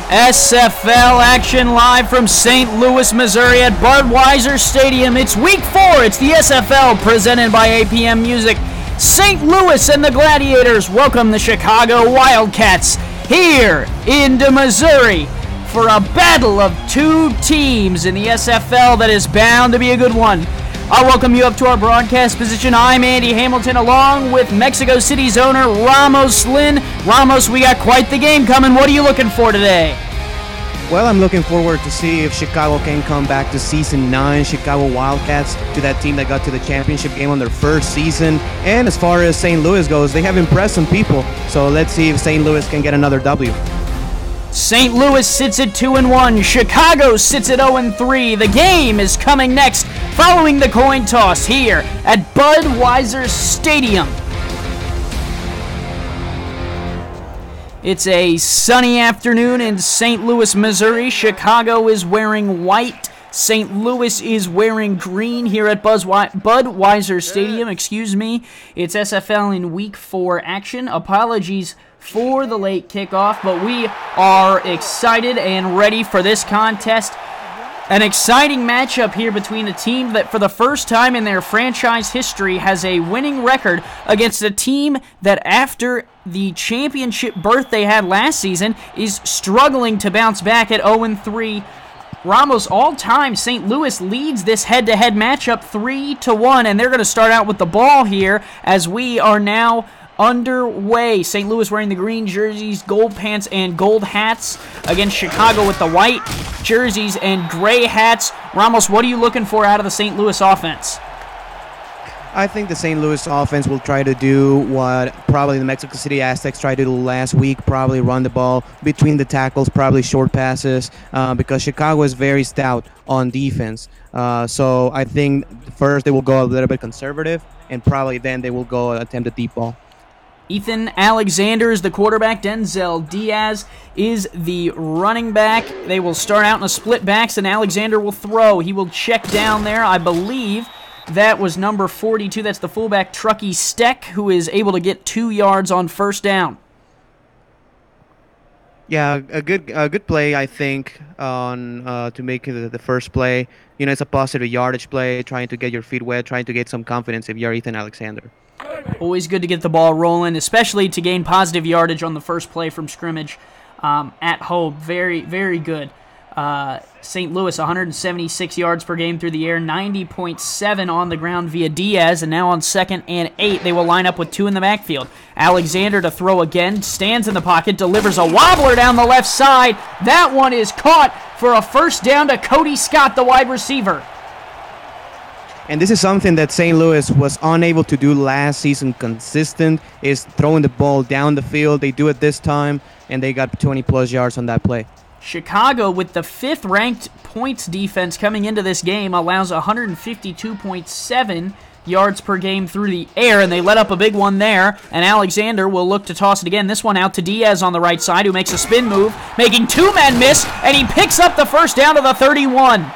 SFL action live from St. Louis, Missouri at Budweiser Stadium. It's week 4. It's the SFL presented by APM Music. St. Louis and the Gladiators welcome the Chicago Wildcats here into Missouri for a battle of two teams in the SFL that is bound to be a good one. I welcome you up to our broadcast position. I'm Andy Hamilton along with Mexico City's owner, Ramos Lynn. Ramos, we got quite the game coming. What are you looking for today? Well, I'm looking forward to see if Chicago can come back to Season 9, Chicago Wildcats, to that team that got to the championship game on their first season. And as far as St. Louis goes, they have impressed some people. So let's see if St. Louis can get another W. St. Louis sits at 2-1. Chicago sits at 0-3. The game is coming next following the coin toss here at Budweiser Stadium. It's a sunny afternoon in St. Louis, Missouri. Chicago is wearing white. St. Louis is wearing green here at Budweiser Stadium. It's SFL in Week 4 action. Apologies for the late kickoff, but we are excited and ready for this contest. An exciting matchup here between a team that for the first time in their franchise history has a winning record against a team that after the championship berth they had last season is struggling to bounce back at 0-3. Ramos, all-time, St. Louis leads this head-to-head matchup 3-1, and they're going to start out with the ball here as we are now underway. St. Louis wearing the green jerseys, gold pants, and gold hats against Chicago with the white jerseys and gray hats. Ramos, what are you looking for out of the St. Louis offense? I think the St. Louis offense will try to do what probably the Mexico City Aztecs tried to do last week, probably run the ball between the tackles, probably short passes, because Chicago is very stout on defense. So I think first they will go a little bit conservative, and probably then they will go attempt a deep ball. Ethan Alexander is the quarterback. Denzel Diaz is the running back. They will start out in a split backs, and Alexander will throw. He will check down there. I believe that was number 42. That's the fullback, Truckee Steck, who is able to get 2 yards on first down. Yeah, a good play, I think, on to make the first play. You know, it's a positive yardage play, trying to get your feet wet, trying to get some confidence if you're Ethan Alexander. Always good to get the ball rolling, especially to gain positive yardage on the first play from scrimmage at home. Very, very good. St. Louis, 176 yards per game through the air, 90.7 on the ground via Diaz, and now on 2nd and 8, they will line up with 2 in the backfield. Alexander to throw again, stands in the pocket, delivers a wobbler down the left side. That one is caught for a first down to Cody Scott, the wide receiver. And this is something that St. Louis was unable to do last season consistent, is throwing the ball down the field. They do it this time, and they got 20-plus yards on that play. Chicago, with the 5th-ranked points defense coming into this game, allows 152.7 yards per game through the air, and they let up a big one there, and Alexander will look to toss it again. This one out to Diaz on the right side, who makes a spin move, making 2 men miss, and he picks up the first down to the 31.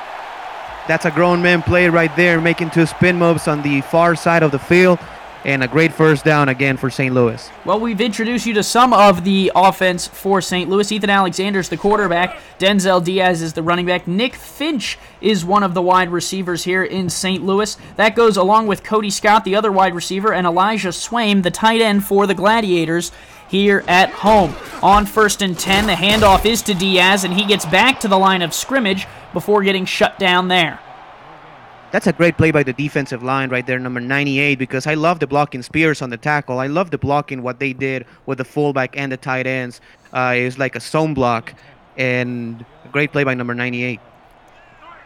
That's a grown man play right there, making 2 spin moves on the far side of the field, and a great first down again for St. Louis. Well, we've introduced you to some of the offense for St. Louis. Ethan Alexander is the quarterback. Denzel Diaz is the running back. Nick Finch is one of the wide receivers here in St. Louis. That goes along with Cody Scott, the other wide receiver, and Elijah Swaim, the tight end for the Gladiators here at home. On 1st and 10, the handoff is to Diaz, and he gets back to the line of scrimmage before getting shut down there. That's a great play by the defensive line right there, number 98, because I love the blocking Spears on the tackle. I love the blocking, what they did with the fullback and the tight ends. It was like a zone block, and a great play by number 98.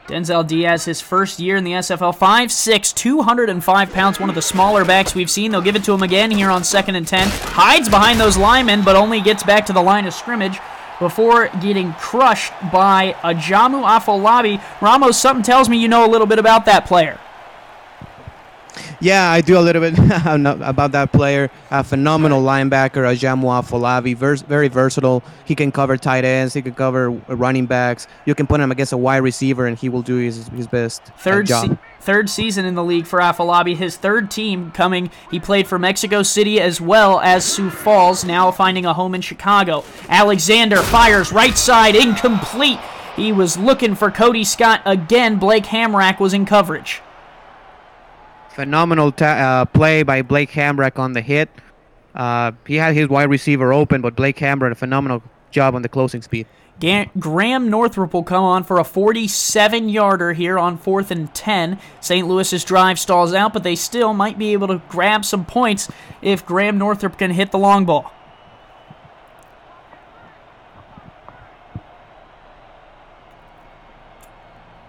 Denzel Diaz, his first year in the SFL, 5'6", 205 pounds, one of the smaller backs we've seen. They'll give it to him again here on 2nd and 10. Hides behind those linemen, but only gets back to the line of scrimmage before getting crushed by Ajamu Afolabi. Ramos, something tells me you know a little bit about that player. Yeah, I do a little bit about that player. A phenomenal linebacker, Ajamu Afolabi, very versatile. He can cover tight ends. He can cover running backs. You can put him against a wide receiver, and he will do his best job. Third season in the league for Afolabi. His third team coming. He played for Mexico City as well as Sioux Falls, now finding a home in Chicago. Alexander fires right side, incomplete. He was looking for Cody Scott again. Blake Hamrack was in coverage. Phenomenal play by Blake Hamrack on the hit. He had his wide receiver open, but Blake Hamrack, a phenomenal job on the closing speed. Graham Northrup will come on for a 47-yarder here on 4th and 10. St. Louis's drive stalls out, but they still might be able to grab some points if Graham Northrup can hit the long ball.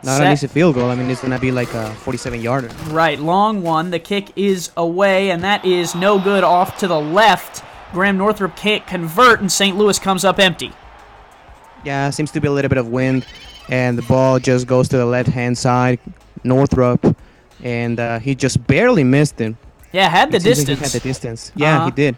Not an easy field goal. I mean, it's going to be like a 47-yarder. Right, long one. The kick is away, and that is no good off to the left. Graham Northrup can't convert, and St. Louis comes up empty. Yeah, seems to be a little bit of wind, and the ball just goes to the left-hand side, Northrup, and he just barely missed him. Yeah, had the distance. He had the distance. Yeah, he did.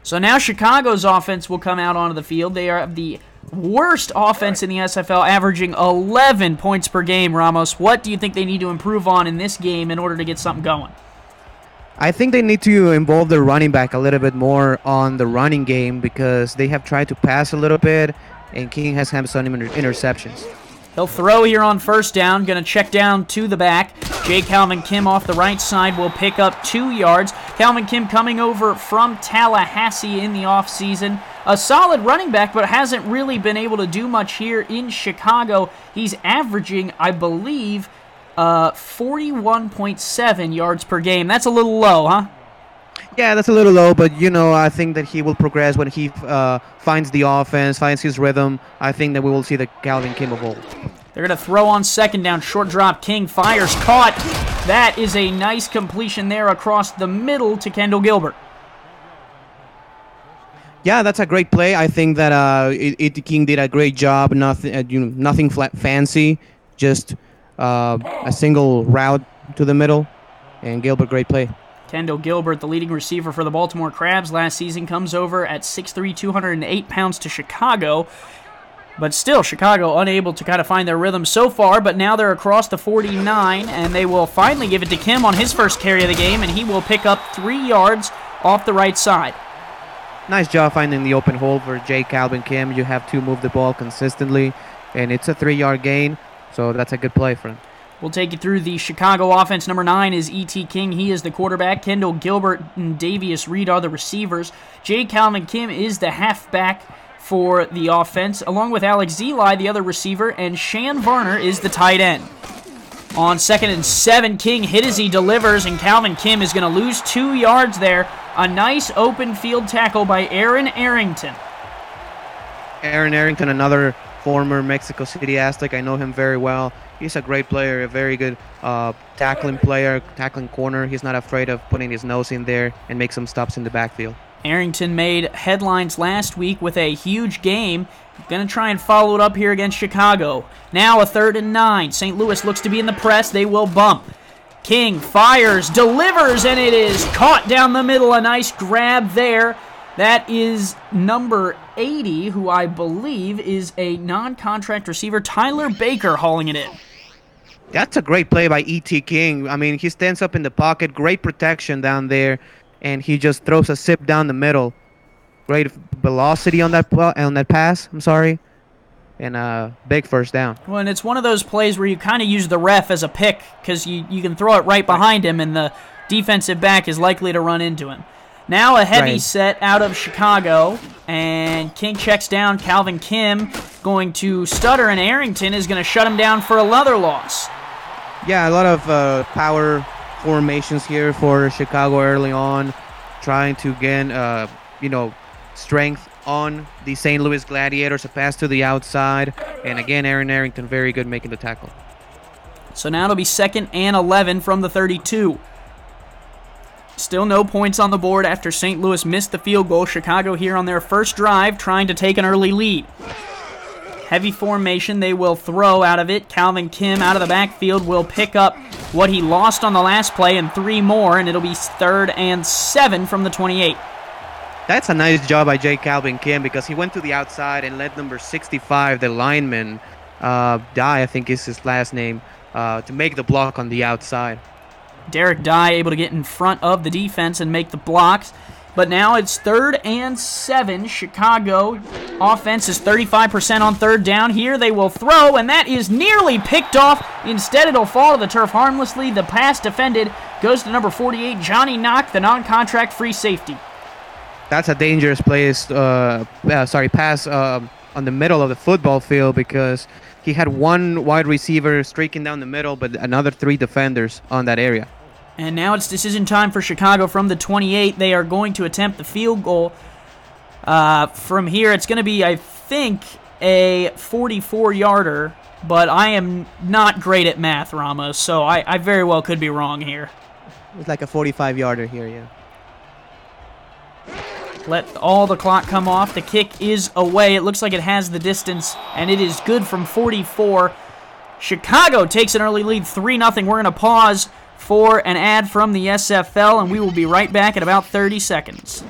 So now Chicago's offense will come out onto the field. They are the worst offense in the SFL, averaging 11 points per game, Ramos. What do you think they need to improve on in this game in order to get something going? I think they need to involve their running back a little bit more on the running game because they have tried to pass a little bit, and King has had some interceptions. He'll throw here on first down. Going to check down to the back. J. Calvin Kim off the right side will pick up 2 yards. Calvin Kim coming over from Tallahassee in the offseason. A solid running back, but hasn't really been able to do much here in Chicago. He's averaging, I believe, 41.7 yards per game. That's a little low, huh? Yeah, that's a little low, but, I think that he will progress when he finds the offense, finds his rhythm. I think that we will see the Calvin Kim of old. They're going to throw on second down. Short drop. King fires. Caught. That is a nice completion there across the middle to Kendall Gilbert. Yeah, that's a great play. I think that King did a great job. Nothing fancy, just a single route to the middle, and Gilbert, great play. Kendall Gilbert, the leading receiver for the Baltimore Crabs last season, comes over at 6'3", 208 pounds to Chicago. But still, Chicago unable to kind of find their rhythm so far, but now they're across the 49, and they will finally give it to Kim on his first carry of the game, and he will pick up 3 yards off the right side. Nice job finding the open hole for J. Calvin Kim. You have to move the ball consistently, and it's a 3-yard gain, so that's a good play for him. We'll take you through the Chicago offense. Number 9 is E.T. King. He is the quarterback. Kendall Gilbert and Davius Reed are the receivers. J. Calvin Kim is the halfback for the offense, along with Alex Eli, the other receiver, and Shan Varner is the tight end. On 2nd and 7, King hit as he delivers, and Calvin Kim is going to lose 2 yards there. A nice open field tackle by Aaron Arrington. Aaron Arrington, another former Mexico City Aztec. I know him very well. He's a great player, a very good tackling player, tackling corner. He's not afraid of putting his nose in there and make some stops in the backfield. Arrington made headlines last week with a huge game. Going to try and follow it up here against Chicago. Now a 3rd and 9. St. Louis looks to be in the press. They will bump. King fires, delivers, and it is caught down the middle. A nice grab there. That is number 80, who I believe is a non-contract receiver, Tyler Baker, hauling it in. That's a great play by E.T. King. I mean, he stands up in the pocket, great protection down there, and he just throws a zip down the middle. Great velocity on that pass, and a big first down. Well, and it's one of those plays where you kind of use the ref as a pick because you can throw it right behind him, and the defensive back is likely to run into him. Now a heavy set out of Chicago, and King checks down. Calvin Kim going to stutter, and Arrington is going to shut him down for another loss. Yeah, a lot of power formations here for Chicago early on, trying to gain, strength on the St. Louis Gladiators, a pass to the outside, and again, Aaron Arrington very good making the tackle. So now it'll be 2nd and 11 from the 32. Still no points on the board after St. Louis missed the field goal. Chicago here on their first drive trying to take an early lead. Heavy formation. They will throw out of it. Calvin Kim out of the backfield will pick up what he lost on the last play and 3 more, and it'll be 3rd and 7 from the 28. That's a nice job by J. Calvin Kim because he went to the outside and let number 65, the lineman, Dye, I think is his last name, to make the block on the outside. Derek Dye able to get in front of the defense and make the blocks. But now it's 3rd and 7. Chicago offense is 35% on 3rd down. Here they will throw, and that is nearly picked off. Instead, it'll fall to the turf harmlessly. The pass defended goes to number 48, Johnny Knock, the non-contract free safety. That's a dangerous pass on the middle of the football field because he had one wide receiver streaking down the middle, but another 3 defenders on that area. And now it's decision time for Chicago from the 28. They are going to attempt the field goal. From here, it's going to be, I think, a 44-yarder, but I am not great at math, Ramos, so I very well could be wrong here. It's like a 45-yarder here, yeah. Let all the clock come off. The kick is away. It looks like it has the distance, and it is good from 44. Chicago takes an early lead, 3-0. We're going to pause for an ad from the SFL, and we will be right back in about 30 seconds.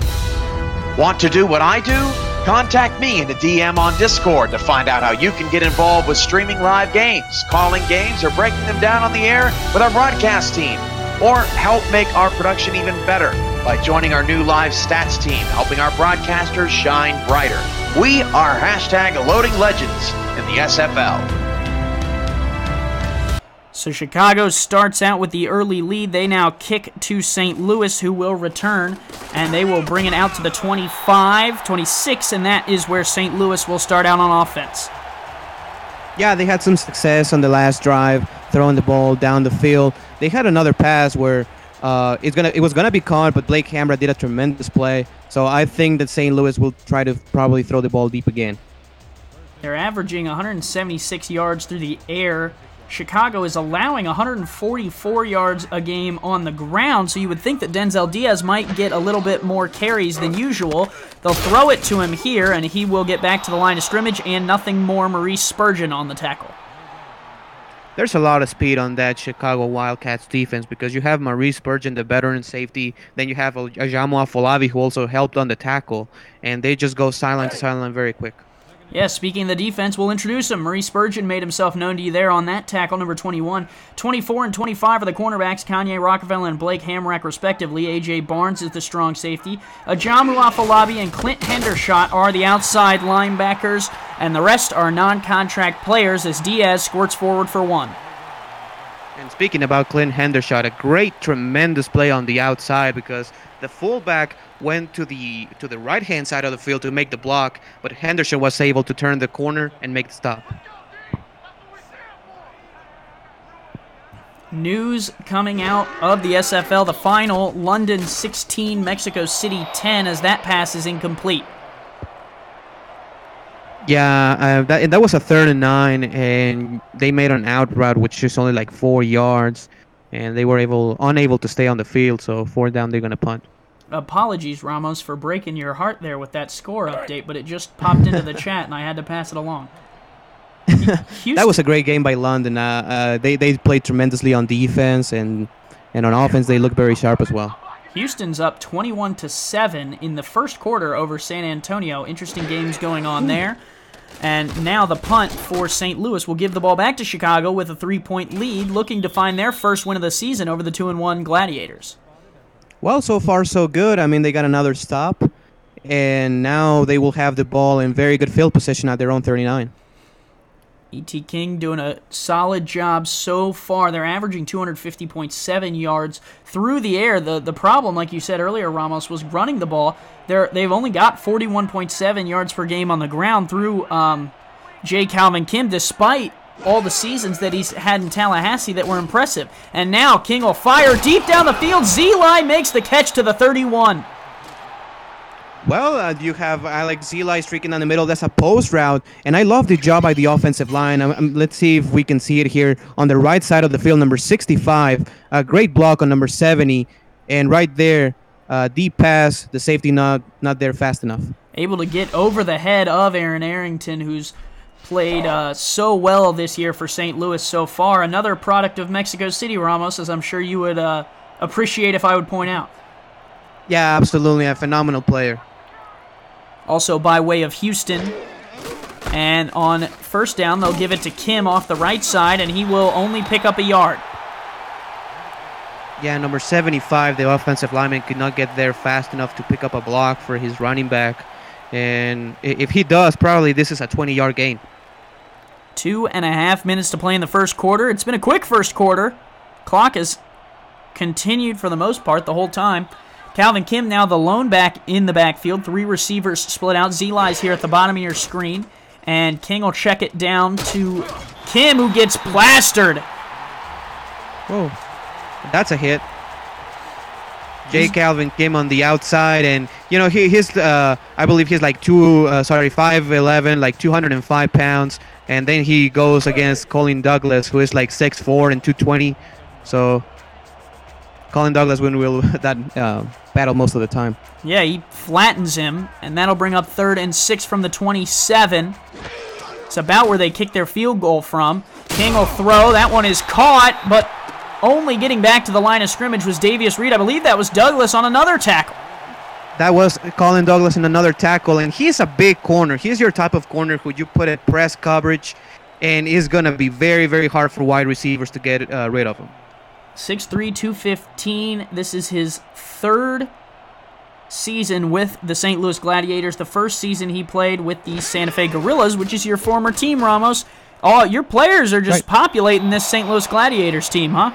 Want to do what I do? Contact me in the DM on Discord to find out how you can get involved with streaming live games, calling games, or breaking them down on the air with our broadcast team. Or help make our production even better by joining our new live stats team, helping our broadcasters shine brighter. We are #Loading Legends in the SFL. So Chicago starts out with the early lead. They now kick to St. Louis, who will return, and they will bring it out to the 25, 26, and that is where St. Louis will start out on offense. Yeah, they had some success on the last drive, throwing the ball down the field. They had another pass where it was gonna be caught, but Blake Hamra did a tremendous play. So I think that St. Louis will try to probably throw the ball deep again. They're averaging 176 yards through the air. Chicago is allowing 144 yards a game on the ground, so you would think that Denzel Diaz might get a little bit more carries than usual. They'll throw it to him here, and he will get back to the line of scrimmage, and nothing more. Maurice Spurgeon on the tackle. There's a lot of speed on that Chicago Wildcats defense because you have Maurice Spurgeon, the veteran safety. Then you have Ajamu Afolabi, who also helped on the tackle, and they just go sideline to sideline very quick. Yeah, speaking of the defense, we'll introduce him. Maurice Spurgeon made himself known to you there on that tackle, number 21. 24 and 25 are the cornerbacks, Kanye Rockefeller and Blake Hamrack, respectively. A.J. Barnes is the strong safety. Ajamu Afolabi and Clint Hendershot are the outside linebackers, and the rest are non-contract players as Diaz squirts forward for 1. And speaking about Clint Hendershot, a great, tremendous play on the outside because the fullback went to the right-hand side of the field to make the block, but Henderson was able to turn the corner and make the stop. News coming out of the SFL, the final, London 16, Mexico City 10, as that pass is incomplete. Yeah, that was a 3rd and 9, and they made an out route, which is only like 4 yards, and they were unable to stay on the field, so 4th down, they're going to punt. Apologies, Ramos, for breaking your heart there with that score update, but it just popped into the chat, and I had to pass it along. That was a great game by London. They played tremendously on defense, and on offense, they look very sharp as well. Houston's up 21-7 in the first quarter over San Antonio. Interesting games going on there. And now the punt for St. Louis will give the ball back to Chicago with a 3-point lead, looking to find their first win of the season over the 2-1 Gladiators. Well, so far so good. I mean, they got another stop, and now they will have the ball in very good field position at their own 39. E.T. King doing a solid job so far. They're averaging 250.7 yards through the air. The problem, like you said earlier, Ramos, was running the ball. They've only got 41.7 yards per game on the ground through J. Calvin Kim, despite all the seasons that he's had in Tallahassee that were impressive. And now King will fire deep down the field. Zeli makes the catch to the 31. Well, you have Alex Zeli streaking down the middle. That's a post route, and I love the job by the offensive line. Let's see if we can see it here on the right side of the field, number 65. A great block on number 70, and right there, deep pass, the safety not there fast enough. Able to get over the head of Aaron Arrington, who's played so well this year for St. Louis so far. Another product of Mexico City, Ramos, as I'm sure you would appreciate if I would point out. Yeah, absolutely. A phenomenal player. Also by way of Houston. And on first down, they'll give it to Kim off the right side, and he will only pick up a yard. Yeah, number 75, the offensive lineman, could not get there fast enough to pick up a block for his running back. And if he does, probably this is a 20-yard gain. 2.5 minutes to play in the first quarter. It's been a quick first quarter. Clock has continued for the most part the whole time. Calvin Kim now the lone back in the backfield. 3 receivers split out. Zeli's here at the bottom of your screen. And King will check it down to Kim, who gets plastered. Whoa. That's a hit. Calvin Kim on the outside, and I believe he's like 5'11", like 205 pounds, and then he goes against Colin Douglas, who is like 6'4" and 220. So Colin Douglas will that battle most of the time. Yeah, he flattens him, and that'll bring up 3rd and 6 from the 27. It's about where they kick their field goal from. King will throw. That one is caught, but only getting back to the line of scrimmage was Davius Reed. I believe that was Douglas on another tackle. That was Colin Douglas in another tackle, and he's a big corner. He's your type of corner who you put at press coverage, and is going to be very, very hard for wide receivers to get rid of him. 6'3", 215. This is his 3rd season with the St. Louis Gladiators. The first season he played with the Santa Fe Gorillas, which is your former team, Ramos. Oh, your players are just populating this St. Louis Gladiators team, huh?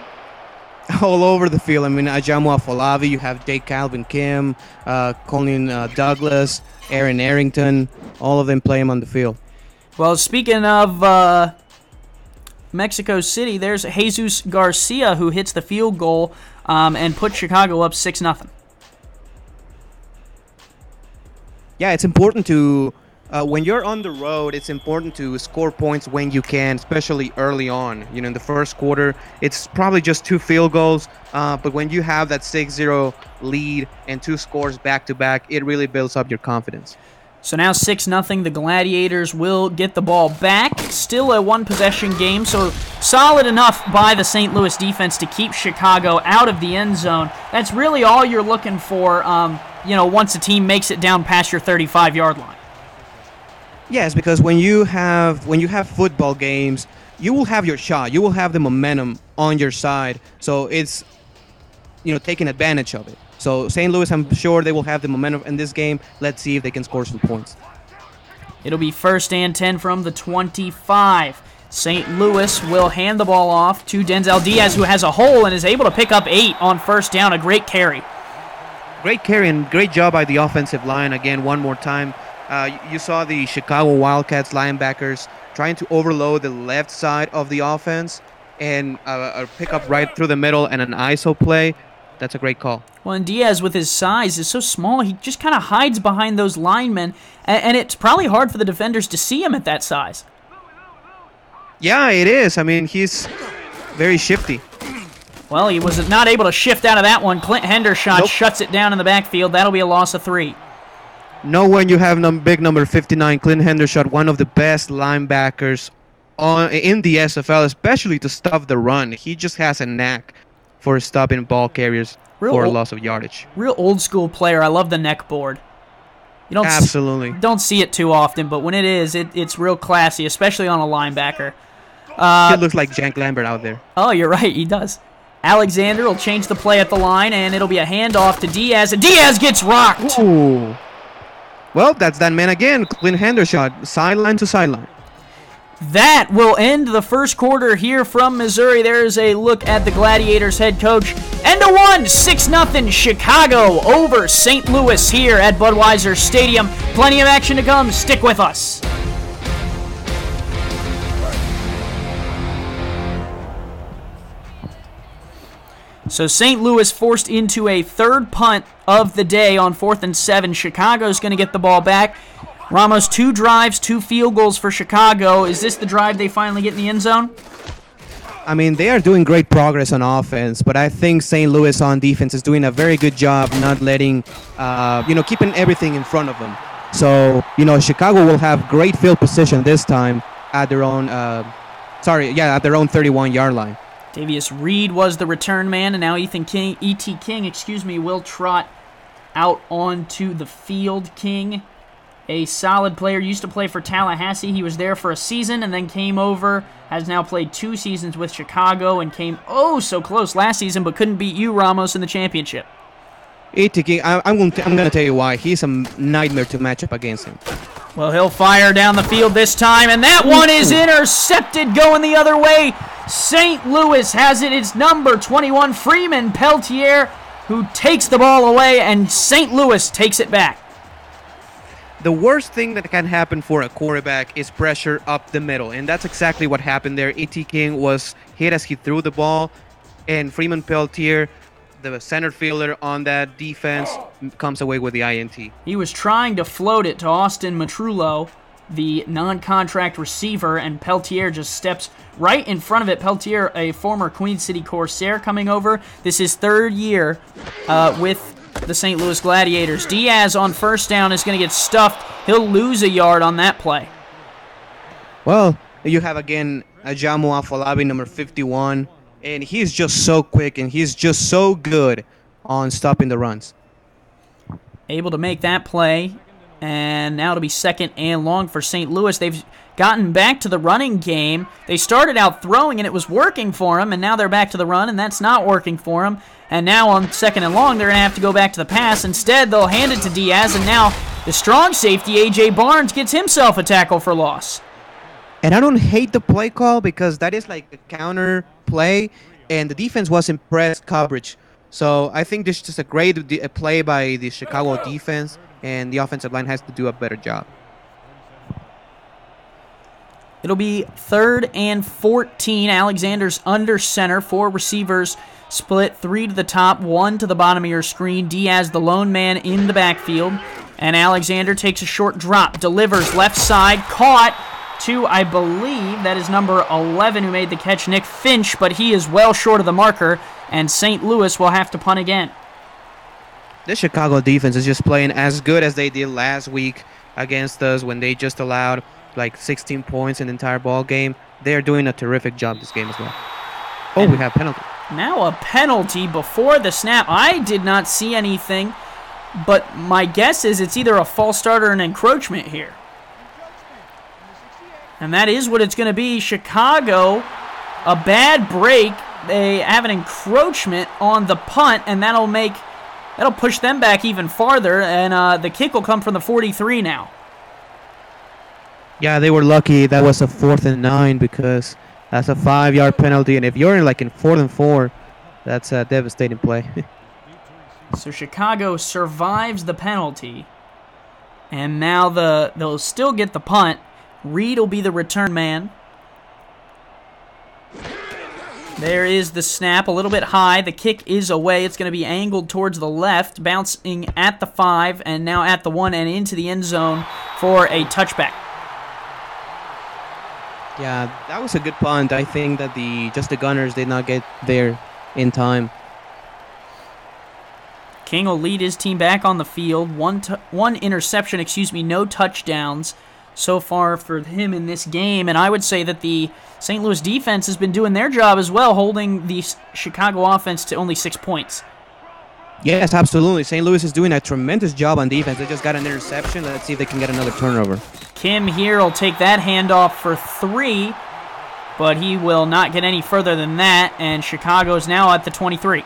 All over the field. I mean, Ajamu Afolabi, you have Calvin Kim, Colin Douglas, Aaron Arrington. All of them play him on the field. Well, speaking of Mexico City, there's Jesus Garcia, who hits the field goal and puts Chicago up 6-0. Yeah, it's important to, when you're on the road, it's important to score points when you can, especially early on. In the first quarter, it's probably just 2 field goals, but when you have that 6-0 lead and 2 scores back-to-back, it really builds up your confidence. So now 6-0, the Gladiators will get the ball back. Still a 1-possession game, so solid enough by the St. Louis defense to keep Chicago out of the end zone. That's really all you're looking for, once a team makes it down past your 35-yard line. Yes, because when you have football games, you will have your shot. You will have the momentum on your side. So it's, taking advantage of it. So St. Louis, I'm sure they will have the momentum in this game. Let's see if they can score some points. It'll be 1st and 10 from the 25. St. Louis will hand the ball off to Denzel Diaz, who has a hole and is able to pick up 8 on first down. A great carry. Great carry and great job by the offensive line. Again, one more time. You saw the Chicago Wildcats linebackers trying to overload the left side of the offense and pick up right through the middle and an ISO play. That's a great call. Well, and Diaz, with his size, is so small, he just kind of hides behind those linemen, and it's probably hard for the defenders to see him at that size. Yeah, it is. I mean, he's very shifty. Well, he was not able to shift out of that one. Clint Hendershot shuts it down in the backfield. That'll be a loss of 3. No, when you have big number 59, Clint Hendershot, one of the best linebackers in the SFL, especially to stop the run. He just has a knack for stopping ball carriers for a loss of yardage. Real old school player. I love the neck board. You don't Absolutely. Don't see it too often, but when it is, it's real classy, especially on a linebacker. He looks like Jank Lambert out there. Oh, you're right. He does. Alexander will change the play at the line, and it'll be a handoff to Diaz, and Diaz gets rocked. Ooh. Well, that's that man again. Clint Hendershot, sideline to sideline. That will end the first quarter here from Missouri. There's a look at the Gladiators head coach. End of 1, 6-0 Chicago over St. Louis here at Budweiser Stadium. Plenty of action to come. Stick with us. So St. Louis forced into a 3rd punt of the day on 4th and 7. Chicago's going to get the ball back. Ramos, 2 drives, 2 field goals for Chicago. Is this the drive they finally get in the end zone? I mean, they are doing great progress on offense, but I think St. Louis on defense is doing a very good job not letting, keeping everything in front of them. So, Chicago will have great field position this time, at their own, at their own 31-yard line. Davius Reed was the return man, and now E.T. King, will trot out onto the field. King, a solid player, used to play for Tallahassee. He was there for a season and then came over, has now played 2 seasons with Chicago and came so close last season but couldn't beat you, Ramos, in the championship. E.T. King, I'm going to tell you why. He's a nightmare to match up against him. Well, he'll fire down the field this time, and that one is intercepted going the other way. St. Louis has it. It's number 21, Freeman Peltier, who takes the ball away, and St. Louis takes it back. The worst thing that can happen for a quarterback is pressure up the middle, and that's exactly what happened there. E.T. King was hit as he threw the ball, and Freeman Peltier, the center fielder on that defense, comes away with the INT. He was trying to float it to Austin Matrullo, the non-contract receiver, and Peltier just steps right in front of it. Peltier, a former Queen City Corsair, coming over. This is 3rd year with the St. Louis Gladiators. Diaz on first down is going to get stuffed. He'll lose a yard on that play. Well, you have again Ajamu Afolabi, number 51, and he's just so quick and he's just so good on stopping the runs. Able to make that play, and now it'll be 2nd and long for St. Louis. They've gotten back to the running game. They started out throwing and it was working for them, and now they're back to the run and that's not working for them. And now on 2nd and long, they're going to have to go back to the pass. Instead, they'll hand it to Diaz, and now the strong safety, A.J. Barnes, gets himself a tackle for loss. And I don't hate the play call because that is like a counter play, and the defense was in press coverage. So I think this is just a great play by the Chicago defense, and the offensive line has to do a better job. It'll be 3rd and 14. Alexander's under center. 4 receivers split, 3 to the top, 1 to the bottom of your screen. Diaz, the lone man in the backfield. And Alexander takes a short drop, delivers left side, caught to, I believe, that is number 11 who made the catch, Nick Finch, but he is well short of the marker, and St. Louis will have to punt again. The Chicago defense is just playing as good as they did last week against us when they just allowed like 16 points in the entire ball game. They're doing a terrific job this game as well. Oh, we have penalty. Now a penalty before the snap. I did not see anything, but my guess is it's either a false start or an encroachment here. And that is what it's going to be. Chicago, a bad break. They have an encroachment on the punt, and that'll push them back even farther, and the kick will come from the 43 now. Yeah, they were lucky that was a 4th and 9 because that's a 5-yard penalty, and if you're in 4th and 4, that's a devastating play. So Chicago survives the penalty, and now they'll still get the punt. Reed will be the return man. There is the snap, a little bit high. The kick is away. It's going to be angled towards the left, bouncing at the 5, and now at the 1 and into the end zone for a touchback. Yeah, that was a good punt. I think that the Gunners did not get there in time. King will lead his team back on the field. One interception, no touchdowns so far for him in this game. And I would say that the St. Louis defense has been doing their job as well, holding the Chicago offense to only 6 points. Yes, absolutely. St. Louis is doing a tremendous job on defense. They just got an interception. Let's see if they can get another turnover. Kim here will take that handoff for 3, but he will not get any further than that, and Chicago's now at the 23.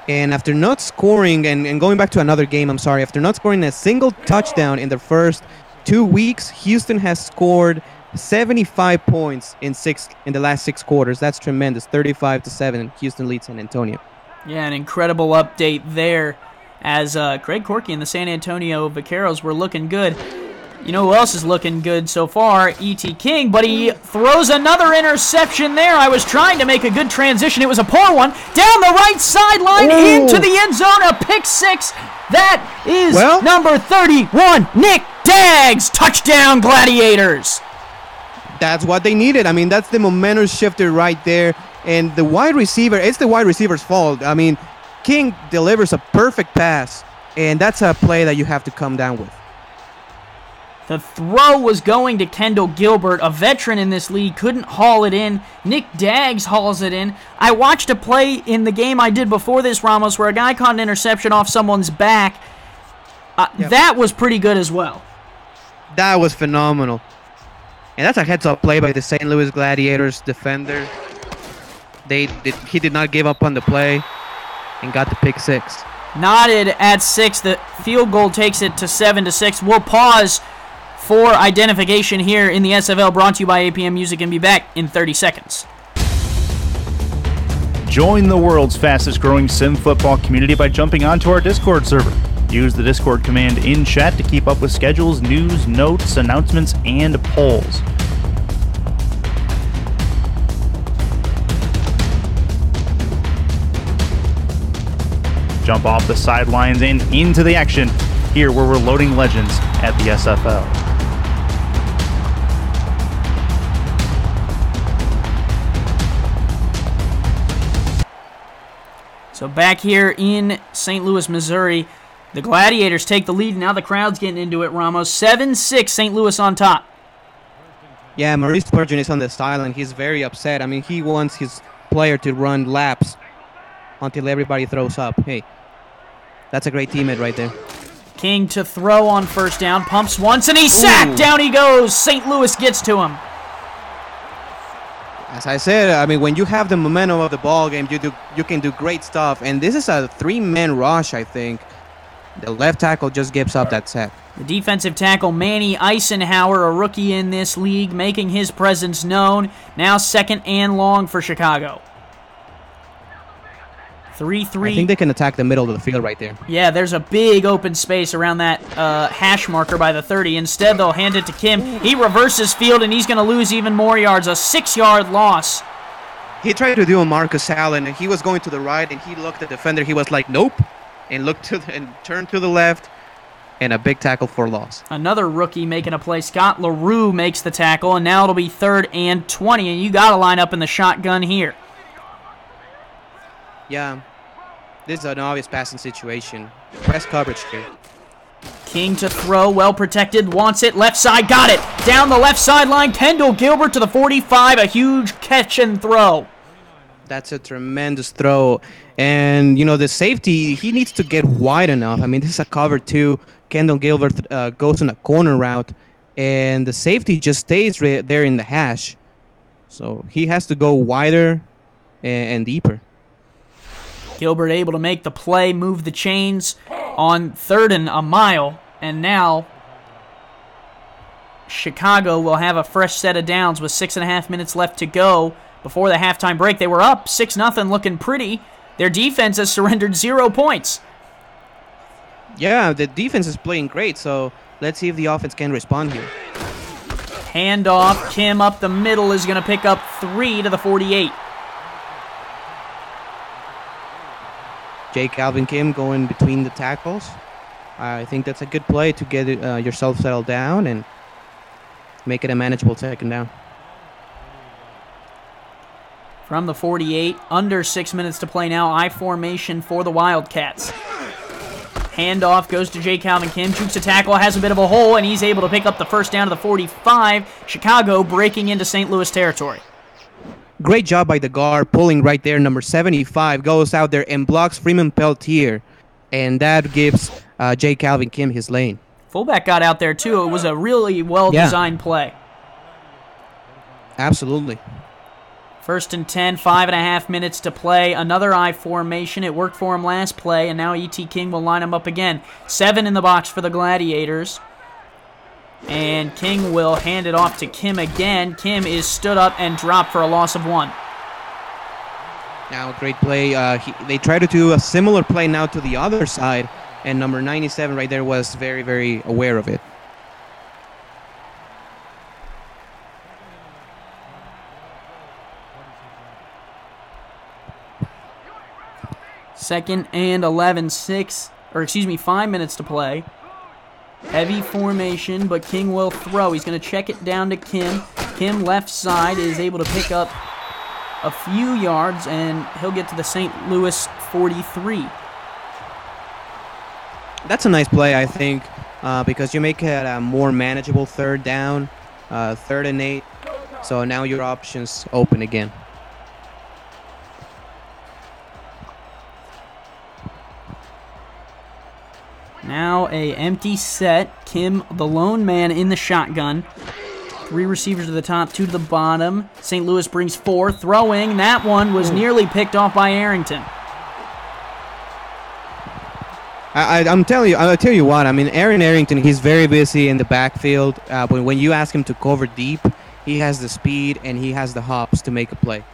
And after not scoring, and going back to another game, after not scoring a single touchdown in the first 2 weeks, Houston has scored 75 points in the last 6 quarters. That's tremendous. 35-7, Houston leads San Antonio. Yeah, an incredible update there as Craig Corky and the San Antonio Vaqueros were looking good. You know who else is looking good so far? E.T. King, but he throws another interception there. I was trying to make a good transition. It was a poor one. Down the right sideline into the end zone, a pick 6. That is number 31, Nick Daggs. Touchdown, Gladiators. That's what they needed. I mean, that's the momentum shifter right there. And the wide receiver, it's the wide receiver's fault. I mean, King delivers a perfect pass, and that's a play that you have to come down with. The throw was going to Kendall Gilbert, a veteran in this league, couldn't haul it in. Nick Daggs hauls it in. I watched a play in the game I did before this, Ramos, where a guy caught an interception off someone's back. That was pretty good as well. That was phenomenal. And that's a heads-up play by the St. Louis Gladiators defender. He did not give up on the play and got the pick six. Knotted at 6. The field goal takes it to 7-6. We'll pause for identification here in the SFL, brought to you by APM Music, and be back in 30 seconds. Join the world's fastest growing sim football community by jumping onto our Discord server. Use the Discord command in chat to keep up with schedules, news, notes, announcements, and polls. Jump off the sidelines and into the action here where we're loading legends at the SFL. So back here in St. Louis, Missouri, the Gladiators take the lead. Now the crowd's getting into it, Ramos. 7-6, St. Louis on top. Yeah, Maurice Spurgeon is on the sideline. He's very upset. I mean, he wants his player to run laps until everybody throws up. Hey, that's a great teammate right there. King to throw on first down. Pumps once, and he's sacked. Down he goes. St. Louis gets to him. As I said, I mean, when you have the momentum of the ball game, you can do great stuff. And this is a three-man rush, I think. The left tackle just gives up that sack. The defensive tackle, Manny Eisenhower, a rookie in this league, making his presence known. Now second and long for Chicago. 3-3. I think they can attack the middle of the field right there. Yeah, there's a big open space around that hash marker by the 30. Instead, they'll hand it to Kim. He reverses field, and he's going to lose even more yards. A 6-yard loss. He tried to do a Marcus Allen, and he was going to the right, and he looked at the defender. He was like, nope, and turned to the left, and a big tackle for loss. Another rookie making a play. Scott LaRue makes the tackle, and now it'll be 3rd and 20, and you got to line up in the shotgun here. Yeah, this is an obvious passing situation. Press coverage here. King to throw, well protected, wants it, left side, got it. Down the left sideline, Kendall Gilbert to the 45, a huge catch and throw. That's a tremendous throw. And, you know, the safety, he needs to get wide enough. I mean, this is a cover 2. Kendall Gilbert goes on a corner route, and the safety just stays right there in the hash. So he has to go wider and deeper. Gilbert able to make the play, move the chains on 3rd and a mile. And now Chicago will have a fresh set of downs with 6.5 minutes left to go before the halftime break. They were up 6-0, looking pretty. Their defense has surrendered 0 points. Yeah, the defense is playing great, so let's see if the offense can respond here. Handoff, Kim up the middle is going to pick up 3 to the 48. Jake Calvin Kim going between the tackles. I think that's a good play to get yourself settled down and make it a manageable 2nd down. From the 48, under 6 minutes to play now. I formation for the Wildcats. Handoff goes to Jake Calvin Kim. Jukes a tackle, has a bit of a hole, and he's able to pick up the first down to the 45. Chicago breaking into St. Louis territory. Great job by the guard, pulling right there. Number 75 goes out there and blocks Freeman Peltier, and that gives Jake Calvin Kim his lane. Fullback got out there, too. It was a really well-designed play. Absolutely. 1st and 10, 5.5 minutes to play. Another I formation. It worked for him last play, and now E.T. King will line him up again. 7 in the box for the Gladiators. And King will hand it off to Kim again. Kim is stood up and dropped for a loss of 1. Now, great play. They try to do a similar play now to the other side, and number 97 right there was very, very aware of it. Second and 5 minutes to play. Heavy formation, but King will throw. He's going to check it down to Kim. Kim, left side, is able to pick up a few yards, and he'll get to the St. Louis 43. That's a nice play, I think. because you make it a more manageable third down, 3rd and 8. So now your options open again. Now a empty set. Kim, the lone man in the shotgun. 3 receivers to the top, 2 to the bottom. St. Louis brings 4. Throwing. That one was nearly picked off by Arrington. I'll tell you what. I mean, Aaron Arrington, he's very busy in the backfield. But when you ask him to cover deep, he has the speed and he has the hops to make a play.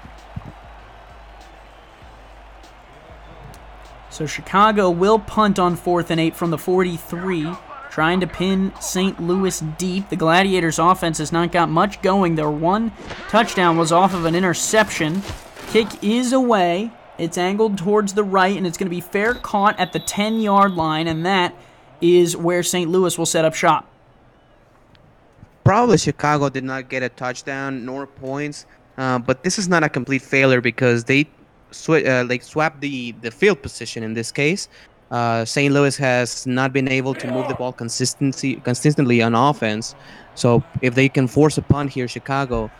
So Chicago will punt on 4th and 8 from the 43, trying to pin St. Louis deep. The Gladiators' offense has not got much going. Their one touchdown was off of an interception. Kick is away. It's angled towards the right, and it's going to be fair caught at the 10-yard line, and that is where St. Louis will set up shop. Probably Chicago did not get a touchdown nor points, but this is not a complete failure because they swapped the field position in this case. St. Louis has not been able to move the ball consistently on offense. So if they can force a punt here, Chicago,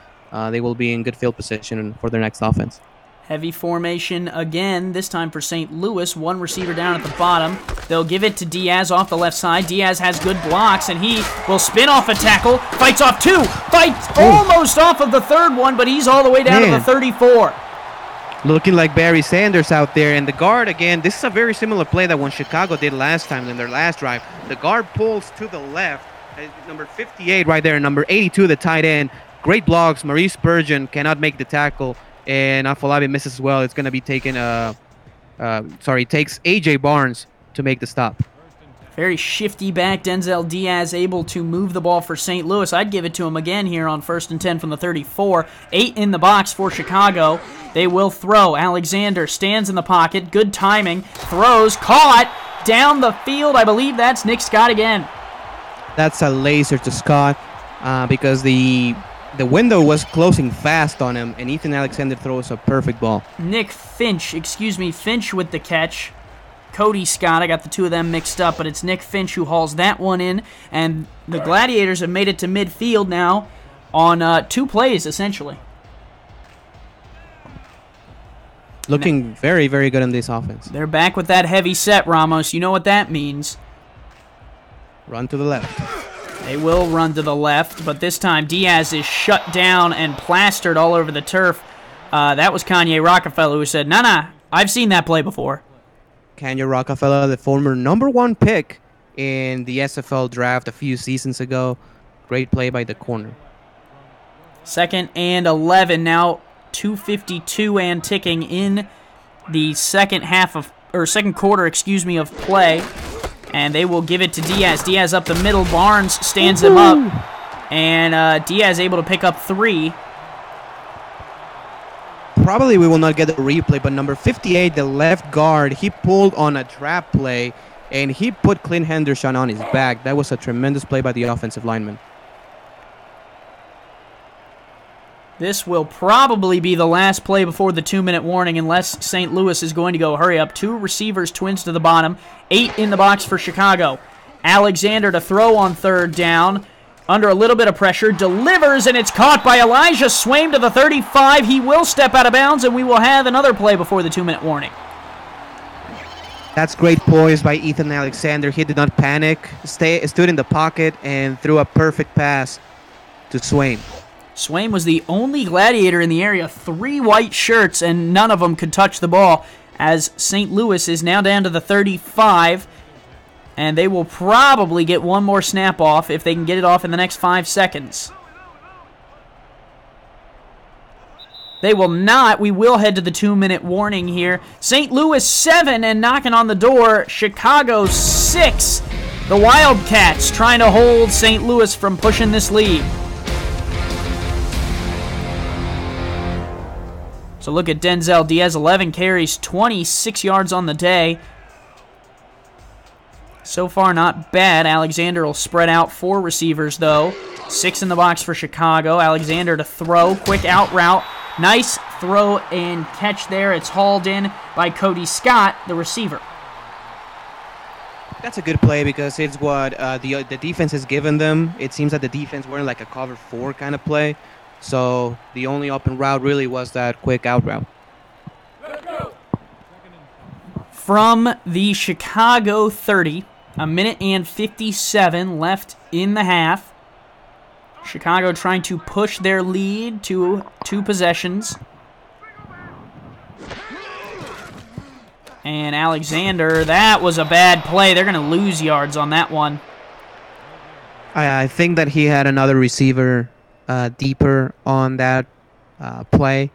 they will be in good field position for their next offense. Heavy formation again, this time for St. Louis. 1 receiver down at the bottom. They'll give it to Diaz off the left side. Diaz has good blocks, and he will spin off a tackle. Fights off 2. Fights almost off of the 3rd one, but he's all the way down to the 34. Looking like Barry Sanders out there. And the guard, again, this is a very similar play that when Chicago did last time in their last drive. The guard pulls to the left. Number 58 right there, number 82, the tight end. Great blocks. Maurice Spurgeon cannot make the tackle. And Afolabi misses as well. It's going to be taken, takes A.J. Barnes to make the stop. Very shifty back. Denzel Diaz able to move the ball for St. Louis. I'd give it to him again here on 1st and 10 from the 34. 8 in the box for Chicago. They will throw. Alexander stands in the pocket. Good timing. Throws. Caught. Down the field. I believe that's Nick Scott again. That's a laser to Scott because the window was closing fast on him, and Ethan Alexander throws a perfect ball. Finch with the catch. Cody Scott, I got the 2 of them mixed up, but it's Nick Finch who hauls that one in, and the Gladiators have made it to midfield now on 2 plays, essentially. Looking very, very good in this offense. They're back with that heavy set, Ramos. You know what that means. Run to the left. They will run to the left, but this time Diaz is shut down and plastered all over the turf. That was Kanye Rockefeller who said, nah, I've seen that play before. Kanye Rockefeller, the former number 1 pick in the SFL draft a few seasons ago. Great play by the corner. 2nd and 11, now 2:52 and ticking in the second quarter, of play. And they will give it to Diaz. Diaz up the middle. Barnes stands him up. And Diaz able to pick up 3. Probably we will not get a replay, but number 58, the left guard, he pulled on a trap play, and he put Clint Henderson on his back. That was a tremendous play by the offensive lineman. This will probably be the last play before the 2-minute warning unless St. Louis is going to go hurry up. 2 receivers, twins to the bottom. 8 in the box for Chicago. Alexander to throw on 3rd down. Under a little bit of pressure. Delivers, and it's caught by Elijah Swaim to the 35. He will step out of bounds, and we will have another play before the 2-minute warning. That's great poise by Ethan Alexander. He did not panic. Stood in the pocket and threw a perfect pass to Swaim. Swaim was the only Gladiator in the area. 3 white shirts, and none of them could touch the ball, as St. Louis is now down to the 35, and they will probably get one more snap off if they can get it off in the next 5 seconds. They will not. We will head to the 2-minute warning here. St. Louis 7 and knocking on the door. Chicago 6. The Wildcats trying to hold St. Louis from pushing this lead. So look at Denzel Diaz, 11 carries, 26 yards on the day. So far, not bad. Alexander will spread out 4 receivers, though. 6 in the box for Chicago. Alexander to throw. Quick out route. Nice throw and catch there. It's hauled in by Cody Scott, the receiver. That's a good play because it's what the defense has given them. It seems that the defense weren't like a cover 4 kind of play. So the only open route really was that quick out route. From the Chicago 30, a minute and 57 left in the half. Chicago trying to push their lead to 2 possessions. And Alexander, that was a bad play. They're going to lose yards on that one. I think that he had another receiver deeper on that play,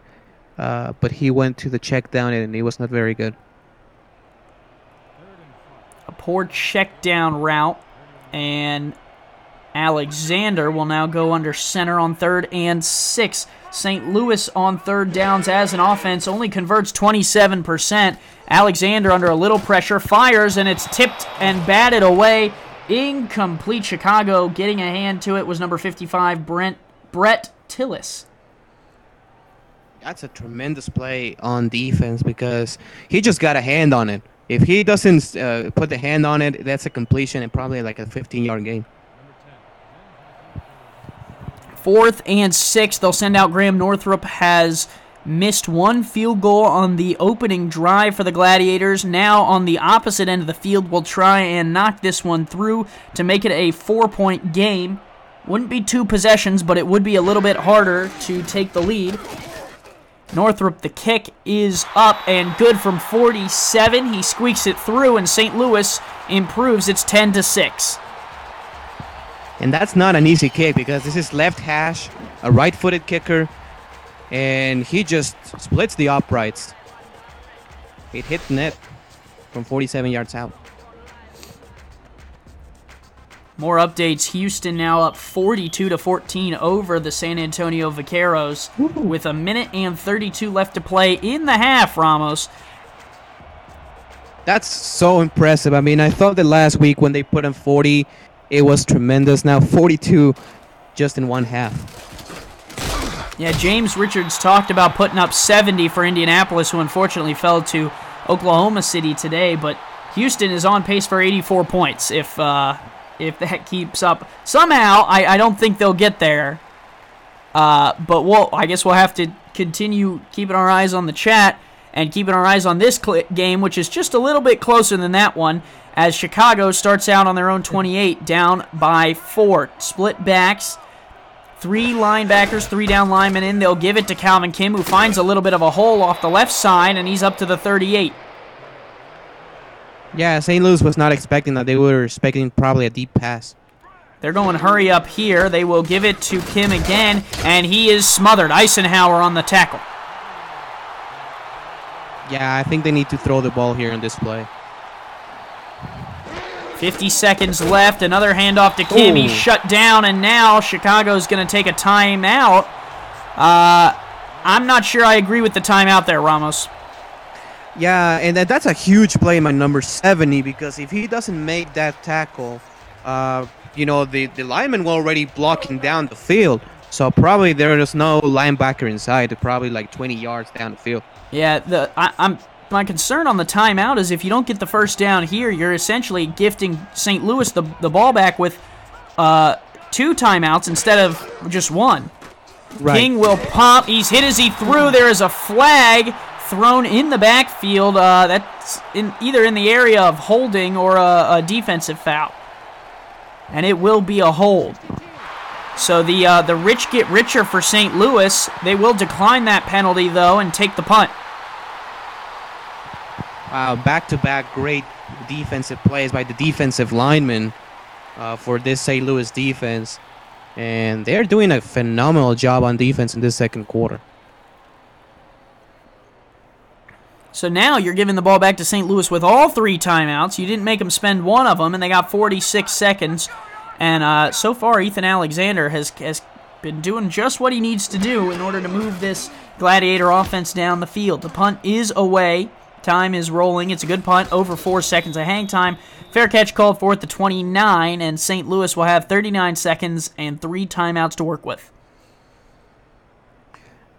but he went to the check down and it was not very good. A poor check down route, and Alexander will now go under center on 3rd and 6. St. Louis on 3rd downs as an offense only converts 27%. Alexander under a little pressure fires, and it's tipped and batted away. Incomplete. Chicago getting a hand to it was number 55, Brett Tillis. That's a tremendous play on defense because he just got a hand on it. If he doesn't put the hand on it, that's a completion and probably like a 15-yard gain. 4th and 6. They'll send out Graham Northrup. Has missed 1 field goal on the opening drive for the Gladiators. Now on the opposite end of the field, will try and knock this one through to make it a 4-point game. Wouldn't be 2 possessions, but it would be a little bit harder to take the lead. Northrup, the kick is up and good from 47. He squeaks it through, and St. Louis improves. It's 10-6. And that's not an easy kick because this is left hash, a right-footed kicker, and he just splits the uprights. It hit net from 47 yards out. More updates. Houston now up 42-14 over the San Antonio Vaqueros with a minute and 32 left to play in the half, Ramos. That's so impressive. I mean, I thought that last week when they put in 40, it was tremendous. Now 42 just in one half. Yeah, James Richards talked about putting up 70 for Indianapolis, who unfortunately fell to Oklahoma City today, but Houston is on pace for 84 points if that keeps up. Somehow, I don't think they'll get there, but I guess we'll have to continue keeping our eyes on the chat and keeping our eyes on this game, which is just a little bit closer than that one, as Chicago starts out on their own 28, down by 4. Split backs, 3 linebackers, 3 down linemen in. They'll give it to Calvin Kim, who finds a little bit of a hole off the left side, and he's up to the 38. Yeah, St. Louis was not expecting that. They were expecting probably a deep pass. They're going hurry up here. They will give it to Kim again, and he is smothered. Eisenhower on the tackle. Yeah, I think they need to throw the ball here in this play. 50 seconds left. Another handoff to Kim. He's shut down, and now Chicago's going to take a timeout. I'm not sure I agree with the timeout there, Ramos. Yeah, and that's a huge play by number 70, because if he doesn't make that tackle, the linemen were already blocking down the field. So probably there is no linebacker inside, probably like 20 yards down the field. Yeah, my concern on the timeout is if you don't get the first down here, you're essentially gifting St. Louis the ball back with 2 timeouts instead of just 1. Right. King will pump. He's hit as he threw. There is a flag thrown in the backfield. That's either in the area of holding or a defensive foul. And it will be a hold. So the rich get richer for St. Louis. They will decline that penalty, though, and take the punt. Wow, back-to-back great defensive plays by the defensive linemen for this St. Louis defense. And they're doing a phenomenal job on defense in this second quarter. So now you're giving the ball back to St. Louis with all 3 timeouts. You didn't make them spend one of them, and they got 46 seconds. And so far, Ethan Alexander has been doing just what he needs to do in order to move this Gladiator offense down the field. The punt is away. Time is rolling. It's a good punt, over 4 seconds of hang time. Fair catch called for at the 29, and St. Louis will have 39 seconds and 3 timeouts to work with.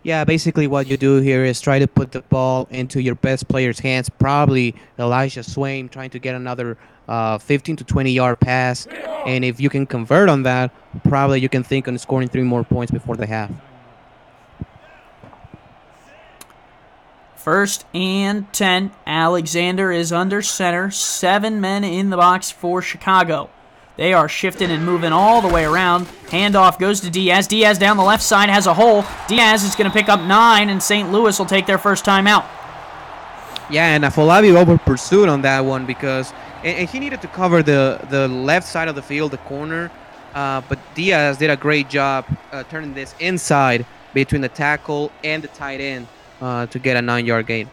Yeah, basically what you do here is try to put the ball into your best player's hands, probably Elijah Swain, trying to get another 15 to 20-yard pass. And if you can convert on that, probably you can think on scoring 3 more points before the half. 1st and 10. Alexander is under center. 7 men in the box for Chicago. They are shifting and moving all the way around. Handoff goes to Diaz. Diaz down the left side has a hole. Diaz is going to pick up 9, and St. Louis will take their first timeout. Yeah, and Afolabi over pursued on that one because and he needed to cover the left side of the field, the corner. But Diaz did a great job turning this inside between the tackle and the tight end to get a 9-yard gain.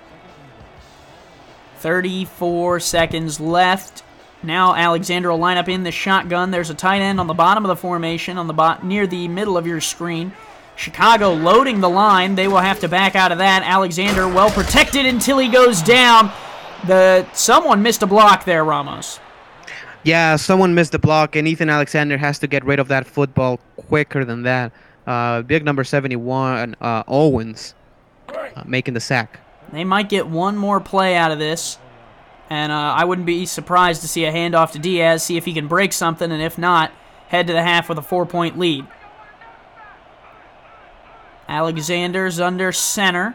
34 seconds left. Now Alexander will line up in the shotgun. There's a tight end on the bottom of the formation, on the near the middle of your screen. Chicago loading the line. They will have to back out of that. Alexander well protected until he goes down. Someone missed a block there, Ramos. Yeah, someone missed the block, and Ethan Alexander has to get rid of that football quicker than that. Big number 71, Owens, making the sack. They might get one more play out of this. And I wouldn't be surprised to see a handoff to Diaz, see if he can break something, and if not, head to the half with a 4-point lead. Alexander's under center.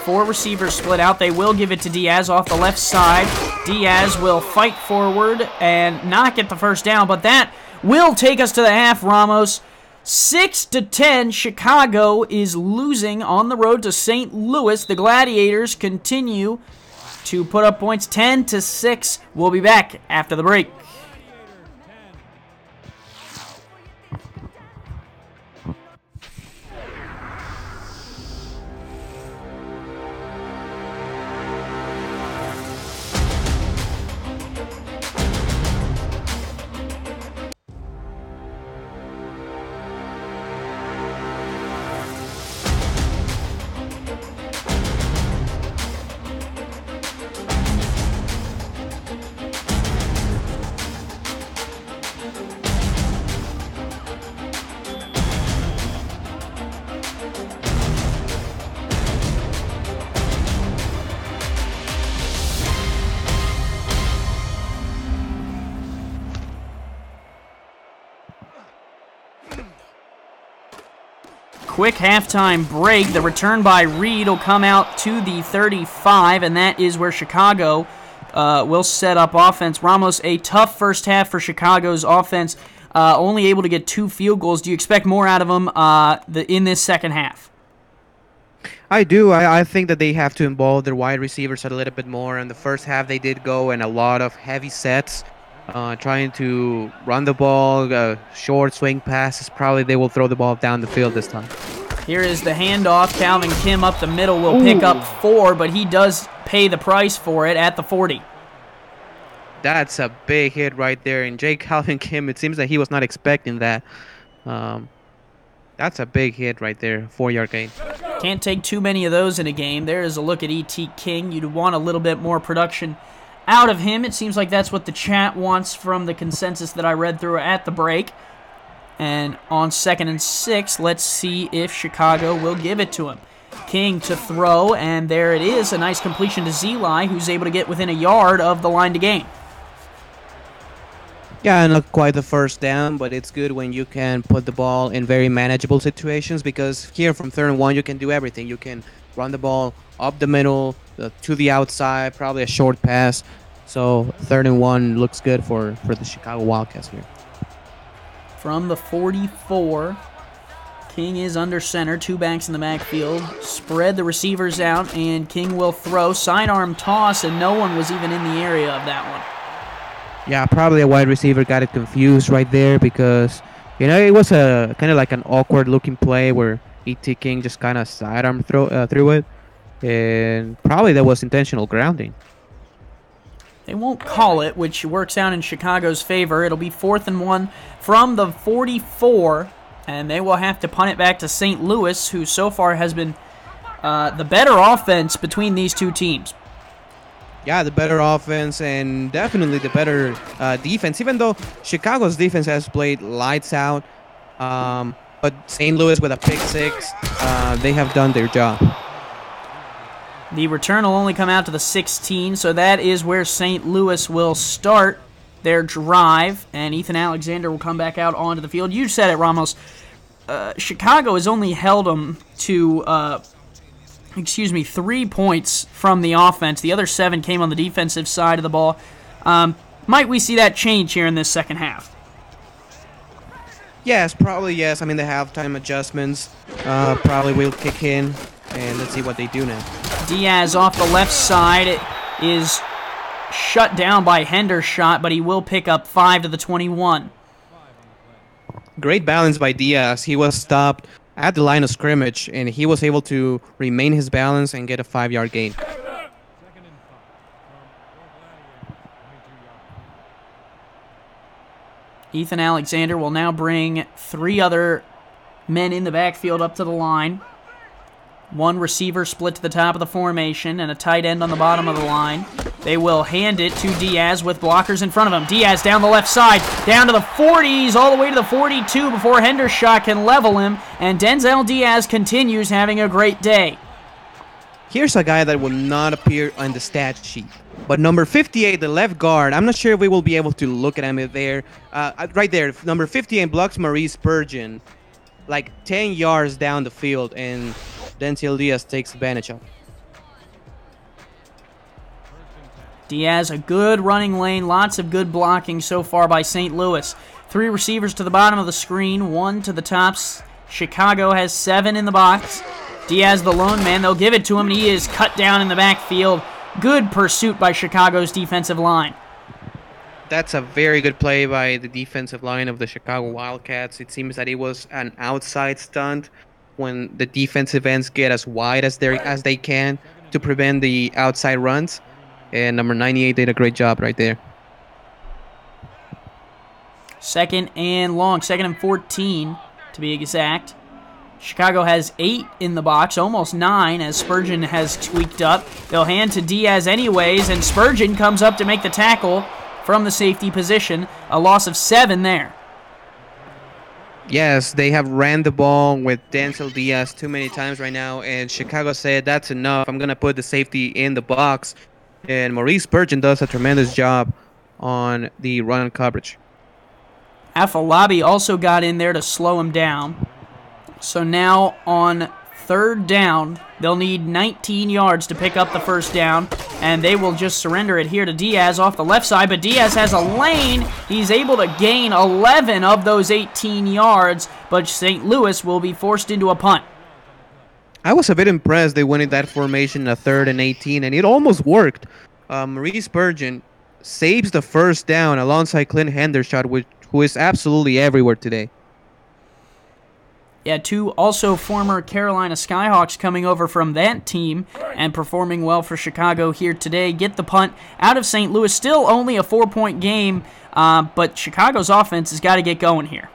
4 receivers split out. They will give it to Diaz off the left side. Diaz will fight forward and not get the first down, but that will take us to the half, Ramos. 6-10, Chicago is losing on the road to St. Louis. The Gladiators continue to put up points 10-6. We'll be back after the break. Quick halftime break. The return by Reed will come out to the 35, and that is where Chicago will set up offense. Ramos, a tough first half for Chicago's offense, only able to get 2 field goals. Do you expect more out of them in this second half? I do. I think that they have to involve their wide receivers a little bit more. In the first half, they did go in a lot of heavy sets, trying to run the ball, short swing passes. Probably they will throw the ball down the field this time. Here is the handoff. Calvin Kim up the middle will pick up 4, but he does pay the price for it at the 40. That's a big hit right there. And Jake Calvin Kim, it seems that he was not expecting that. That's a big hit right there, 4-yard gain. Can't take too many of those in a game. There is a look at E.T. King. You'd want a little bit more production out of him. It seems like that's what the chat wants from the consensus that I read through at the break. And on 2nd and 6, let's see if Chicago will give it to him. King to throw, and there it is. A nice completion to Zeli, who's able to get within a yard of the line to gain. Yeah, not quite the first down, but it's good when you can put the ball in very manageable situations, because here from 3rd and 1, you can do everything. You can run the ball up the middle, to the outside, probably a short pass. So 3rd and 1 looks good for the Chicago Wildcats here. From the 44, King is under center, 2 backs in the backfield. Spread the receivers out, and King will throw. Sidearm toss, and no one was even in the area of that one. Yeah, probably a wide receiver got it confused right there because, it was a kind of like an awkward-looking play where E.T. King just kind of sidearm threw it, and probably that was intentional grounding. They won't call it, which works out in Chicago's favor. It'll be 4th and 1 from the 44, and they will have to punt it back to St. Louis, who so far has been the better offense between these two teams. Yeah, the better offense and definitely the better defense, even though Chicago's defense has played lights out. But St. Louis with a pick six, they have done their job. The return will only come out to the 16, so that is where St. Louis will start their drive, and Ethan Alexander will come back out onto the field. You said it, Ramos. Chicago has only held them to, 3 points from the offense. The other 7 came on the defensive side of the ball. Might we see that change here in this second half? Yes, probably yes. I mean, the halftime adjustments probably will kick in, and let's see what they do now. Diaz off the left side is shut down by Hendershot, but he will pick up 5 to the 21. Great balance by Diaz. He was stopped at the line of scrimmage, and he was able to remain his balance and get a 5-yard gain. Ethan Alexander will now bring 3 other men in the backfield up to the line. 1 receiver split to the top of the formation and a tight end on the bottom of the line. They will hand it to Diaz with blockers in front of him. Diaz down the left side, down to the 40s, all the way to the 42 before Hendershot can level him, and Denzel Diaz continues having a great day. Here's a guy that will not appear on the stat sheet. But number 58, the left guard, I'm not sure if we will be able to look at him there. Right there, number 58 blocks Maurice Spurgeon like 10 yards down the field, and Denzel Diaz takes advantage of it. Diaz, a good running lane, lots of good blocking so far by St. Louis. 3 receivers to the bottom of the screen, 1 to the tops. Chicago has 7 in the box. Diaz, the lone man, they'll give it to him, and he is cut down in the backfield. Good pursuit by Chicago's defensive line. That's a very good play by the defensive line of the Chicago Wildcats. It seems that it was an outside stunt when the defensive ends get as wide as they can to prevent the outside runs. And number 98 did a great job right there. 2nd and long, 2nd and 14 to be exact. Chicago has 8 in the box, almost 9 as Spurgeon has tweaked up. They'll hand to Diaz anyways, and Spurgeon comes up to make the tackle from the safety position. A loss of 7 there. Yes, they have ran the ball with Denzel Diaz too many times right now, and Chicago said, that's enough. I'm going to put the safety in the box. And Maurice Spurgeon does a tremendous job on the run coverage. Afalabi also got in there to slow him down. So now on 3rd down, they'll need 19 yards to pick up the first down, and they will just surrender it here to Diaz off the left side, but Diaz has a lane. He's able to gain 11 of those 18 yards, but St. Louis will be forced into a punt. I was a bit impressed they went in that formation a 3rd and 18, and it almost worked. Maurice Spurgeon saves the first down alongside Clint Hendershot, who is absolutely everywhere today. Yeah, 2 also former Carolina Skyhawks coming over from that team and performing well for Chicago here today. Get the punt out of St. Louis. Still only a 4-point game, but Chicago's offense has got to get going here.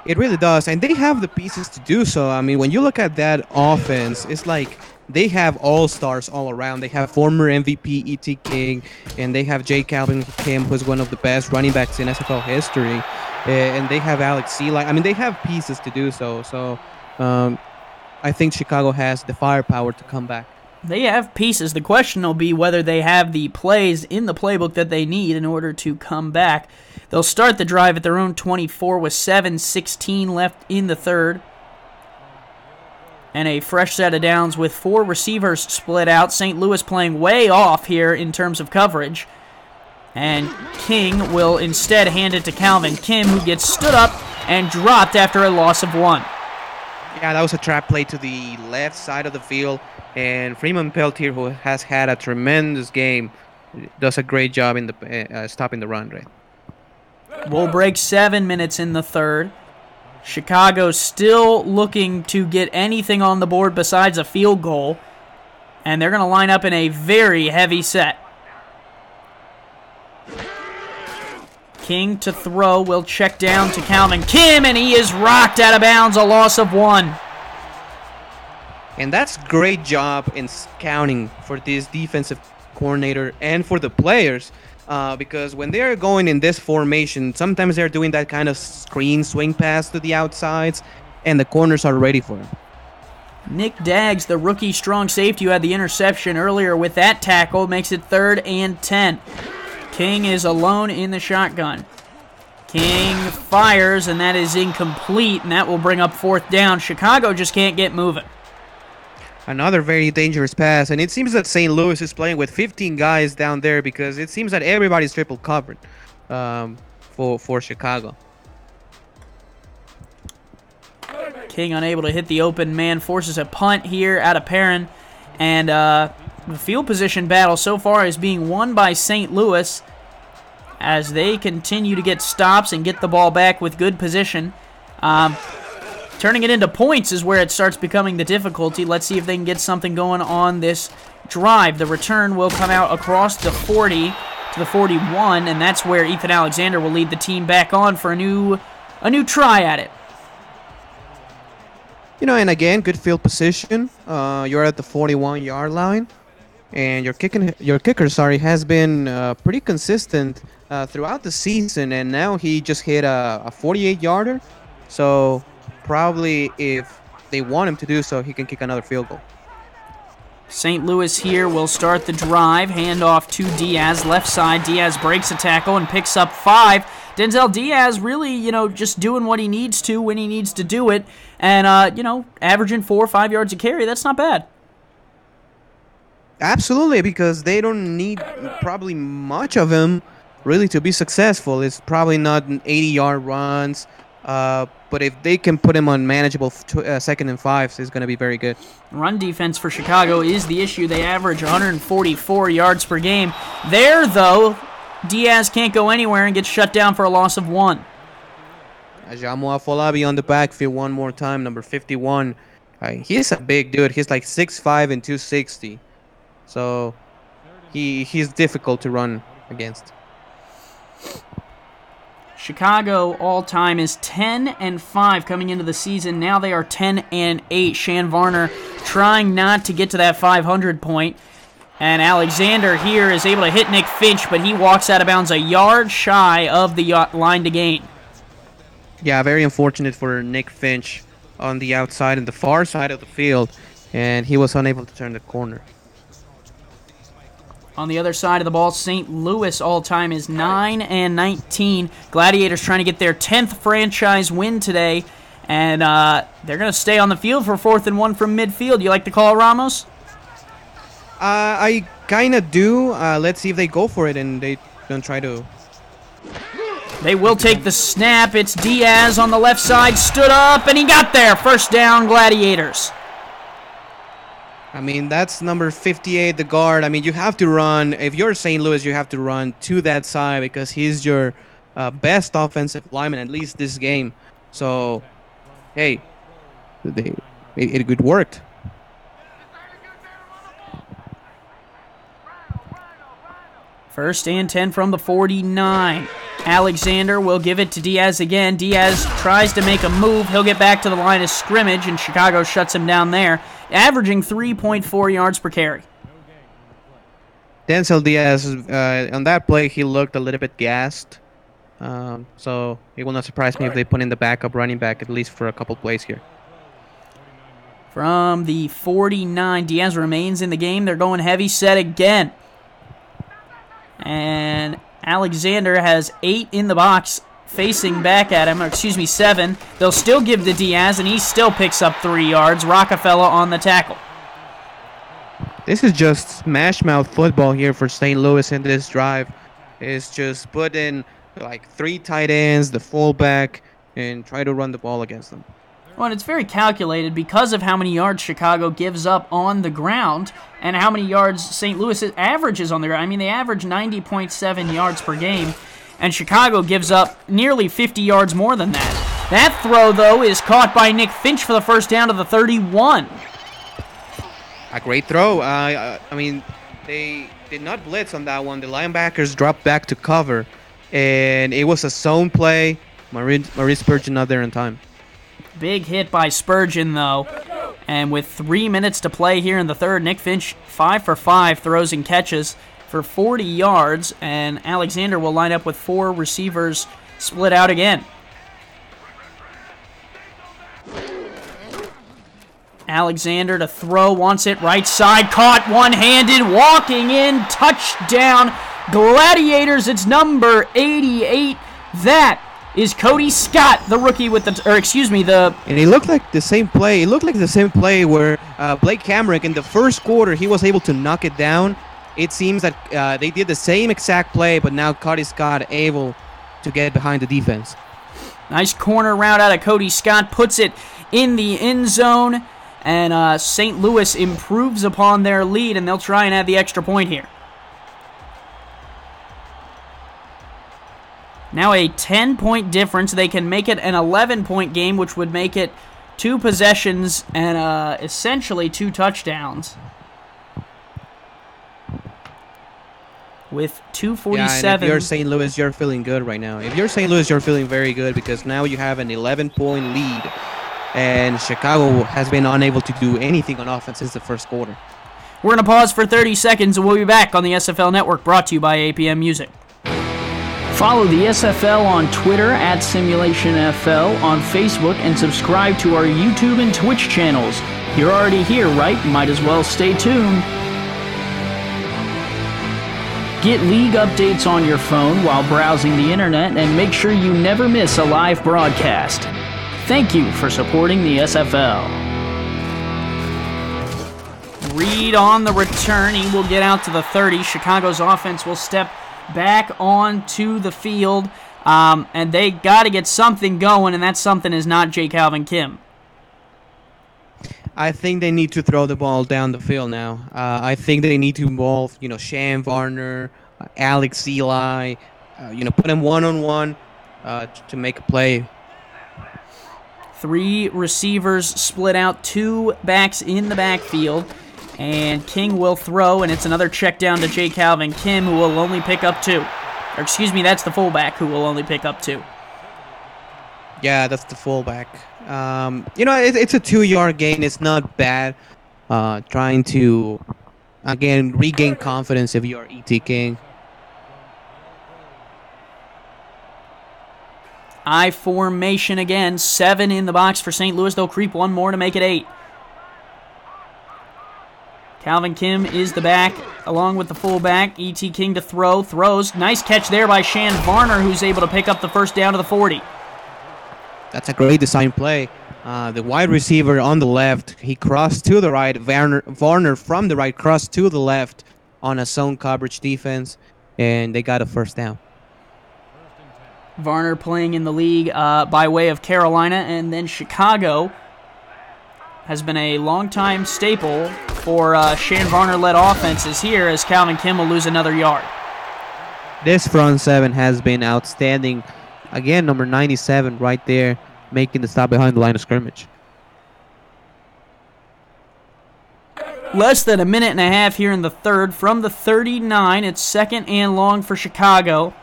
It really does, and they have the pieces to do so. I mean, when you look at that offense, it's like they have all-stars all around. They have former MVP E.T. King, and they have J. Calvin Kim, who's one of the best running backs in NFL history. And they have Alex Seeley. I mean, they have pieces to do so. So I think Chicago has the firepower to come back. They have pieces. The question will be whether they have the plays in the playbook that they need in order to come back. They'll start the drive at their own 24 with 7:16 left in the 3rd. And a fresh set of downs with 4 receivers split out. St. Louis playing way off here in terms of coverage. And King will instead hand it to Calvin Kim, who gets stood up and dropped after a loss of 1. Yeah, that was a trap play to the left side of the field. And Freeman Peltier, who has had a tremendous game, does a great job in the stopping the run, right? We'll break 7 minutes in the 3rd. Chicago still looking to get anything on the board besides a field goal. And they're going to line up in a very heavy set. King to throw, will check down to Calvin Kim, and he is rocked out of bounds, a loss of 1. And that's great job in scouting for this defensive coordinator and for the players. Because when they're going in this formation, sometimes they're doing that kind of screen swing pass to the outsides, and the corners are ready for it. Nick Daggs, the rookie strong safety who had the interception earlier with that tackle, makes it 3rd and 10. King is alone in the shotgun. King fires, and that is incomplete, and that will bring up 4th down. Chicago just can't get moving. Another very dangerous pass, and it seems that St. Louis is playing with 15 guys down there because it seems that everybody's triple covered for Chicago. King unable to hit the open man, forces a punt here out of Perrin, and the field position battle so far is being won by St. Louis as they continue to get stops and get the ball back with good position. Turning it into points is where it starts becoming the difficulty. Let's see if they can get something going on this drive. The return will come out across the 40 to the 41, and that's where Ethan Alexander will lead the team back on for a new try at it. And again, good field position. You're at the 41-yard line, and your kicker has been pretty consistent throughout the season, and now he just hit a 48-yarder. So probably if they want him to do so, he can kick another field goal. St. Louis here will start the drive. Handoff to Diaz, left side. Diaz breaks a tackle and picks up 5. Denzel Diaz really, just doing what he needs to when he needs to do it. And, averaging 4 or 5 yards a carry, that's not bad. Absolutely, because they don't need probably much of him really to be successful. It's probably not an 80-yard runs. But if they can put him on manageable 2nd and 5s, it's going to be very good. Run defense for Chicago is the issue. They average 144 yards per game. There, though, Diaz can't go anywhere and gets shut down for a loss of 1. Ajamu Afolabi on the backfield one more time, number 51. He's a big dude. He's like 6'5" and 260. So he's difficult to run against. Chicago all-time is 10-5 coming into the season. Now they are 10-8. Shan Varner trying not to get to that 500 point. And Alexander here is able to hit Nick Finch, but he walks out of bounds a yard shy of the line to gain. Yeah, very unfortunate for Nick Finch on the outside and the far side of the field, and he was unable to turn the corner. On the other side of the ball, St. Louis all-time is 9-19. Gladiators trying to get their 10th franchise win today, and they're going to stay on the field for 4th and 1 from midfield. You like the call, Ramos? I kind of do. Let's see if they go for it and they don't try to. They will take the snap. It's Diaz on the left side, stood up, and he got there. 1st down, Gladiators. I mean, that's number 58, the guard. I mean, you have to run. If you're St. Louis, you have to run to that side because he's your best offensive lineman, at least this game. So, hey, it worked. First and 10 from the 49. Alexander will give it to Diaz again. Diaz tries to make a move. He'll get back to the line of scrimmage, and Chicago shuts him down there, averaging 3.4 yards per carry. Denzel Diaz, on that play, he looked a little bit gassed. So it will not surprise me if they put in the backup running back at least for a couple plays here. From the 49, Diaz remains in the game. They're going heavy set again. And Alexander has 8 in the box facing back at him, or 7. They'll still give to Diaz, and he still picks up 3 yards. Rockefeller on the tackle. This is just smash mouth football here for St. Louis in this drive. It's just put in like 3 tight ends, the fullback, and try to run the ball against them. Well, and it's very calculated because of how many yards Chicago gives up on the ground and how many yards St. Louis averages on the ground. I mean, they average 90.7 yards per game, and Chicago gives up nearly 50 yards more than that. That throw, though, is caught by Nick Finch for the 1st down to the 31. A great throw. I mean, they did not blitz on that one. The linebackers dropped back to cover, and it was a zone play. Maurice Spurgeon not there in time. Big hit by Spurgeon, though. And with 3 minutes to play here in the third, Nick Finch 5 for 5 throws and catches for 40 yards, and Alexander will line up with 4 receivers split out again. Alexander to throw, wants it right side, caught one-handed, walking in, touchdown, Gladiators. It's number 88. That is Cody Scott, the rookie with the, And it looked like the same play. It looked like the same play where Blake Hamrick in the first quarter, he was able to knock it down. It seems that they did the same exact play, but now Cody Scott able to get behind the defense. Nice corner route out of Cody Scott, puts it in the end zone, and St. Louis improves upon their lead, and they'll try and add the extra point here. Now a 10-point difference. They can make it an 11-point game, which would make it 2 possessions and essentially 2 touchdowns. With 2:47. Yeah, and if you're St. Louis, you're feeling good right now. If you're St. Louis, you're feeling very good because now you have an 11-point lead, and Chicago has been unable to do anything on offense since the first quarter. We're going to pause for 30 seconds, and we'll be back on the SFL Network, brought to you by APM Music. Follow the SFL on Twitter at SimulationFL, on Facebook, and subscribe to our YouTube and Twitch channels. You're already here, right? Might as well stay tuned. Get league updates on your phone while browsing the internet, and make sure you never miss a live broadcast. Thank you for supporting the SFL. Reed on the return. He will get out to the 30. Chicago's offense will step back onto the field, and they got to get something going, and that something is not J. Calvin Kim. I think they need to throw the ball down the field now. I think they need to involve, Shan Varner, Alex Eli, put them one-on-one to make a play. 3 receivers split out, 2 backs in the backfield, and King will throw, and it's another check down to J. Calvin Kim, who will only pick up 2. Or excuse me, that's the fullback who will only pick up 2. Yeah, that's the fullback. It's a 2-yard gain. It's not bad. Trying to, again, regain confidence if you are E.T. King. I formation again. 7 in the box for St. Louis. They'll creep 1 more to make it 8. Calvin Kim is the back, along with the fullback. E.T. King to throw. Throws. Nice catch there by Shan Varner, who's able to pick up the first down to the 40. That's a great design play. The wide receiver on the left, he crossed to the right. Varner from the right crossed to the left on a zone coverage defense, and they got a first down. Varner playing in the league by way of Carolina, and then Chicago has been a long-time staple for Shan Varner-led offenses here, as Calvin Kim will lose another yard. This front 7 has been outstanding. Again, number 97 right there, making the stop behind the line of scrimmage. Less than a minute and a half here in the third. From the 39, it's 2nd and long for Chicago.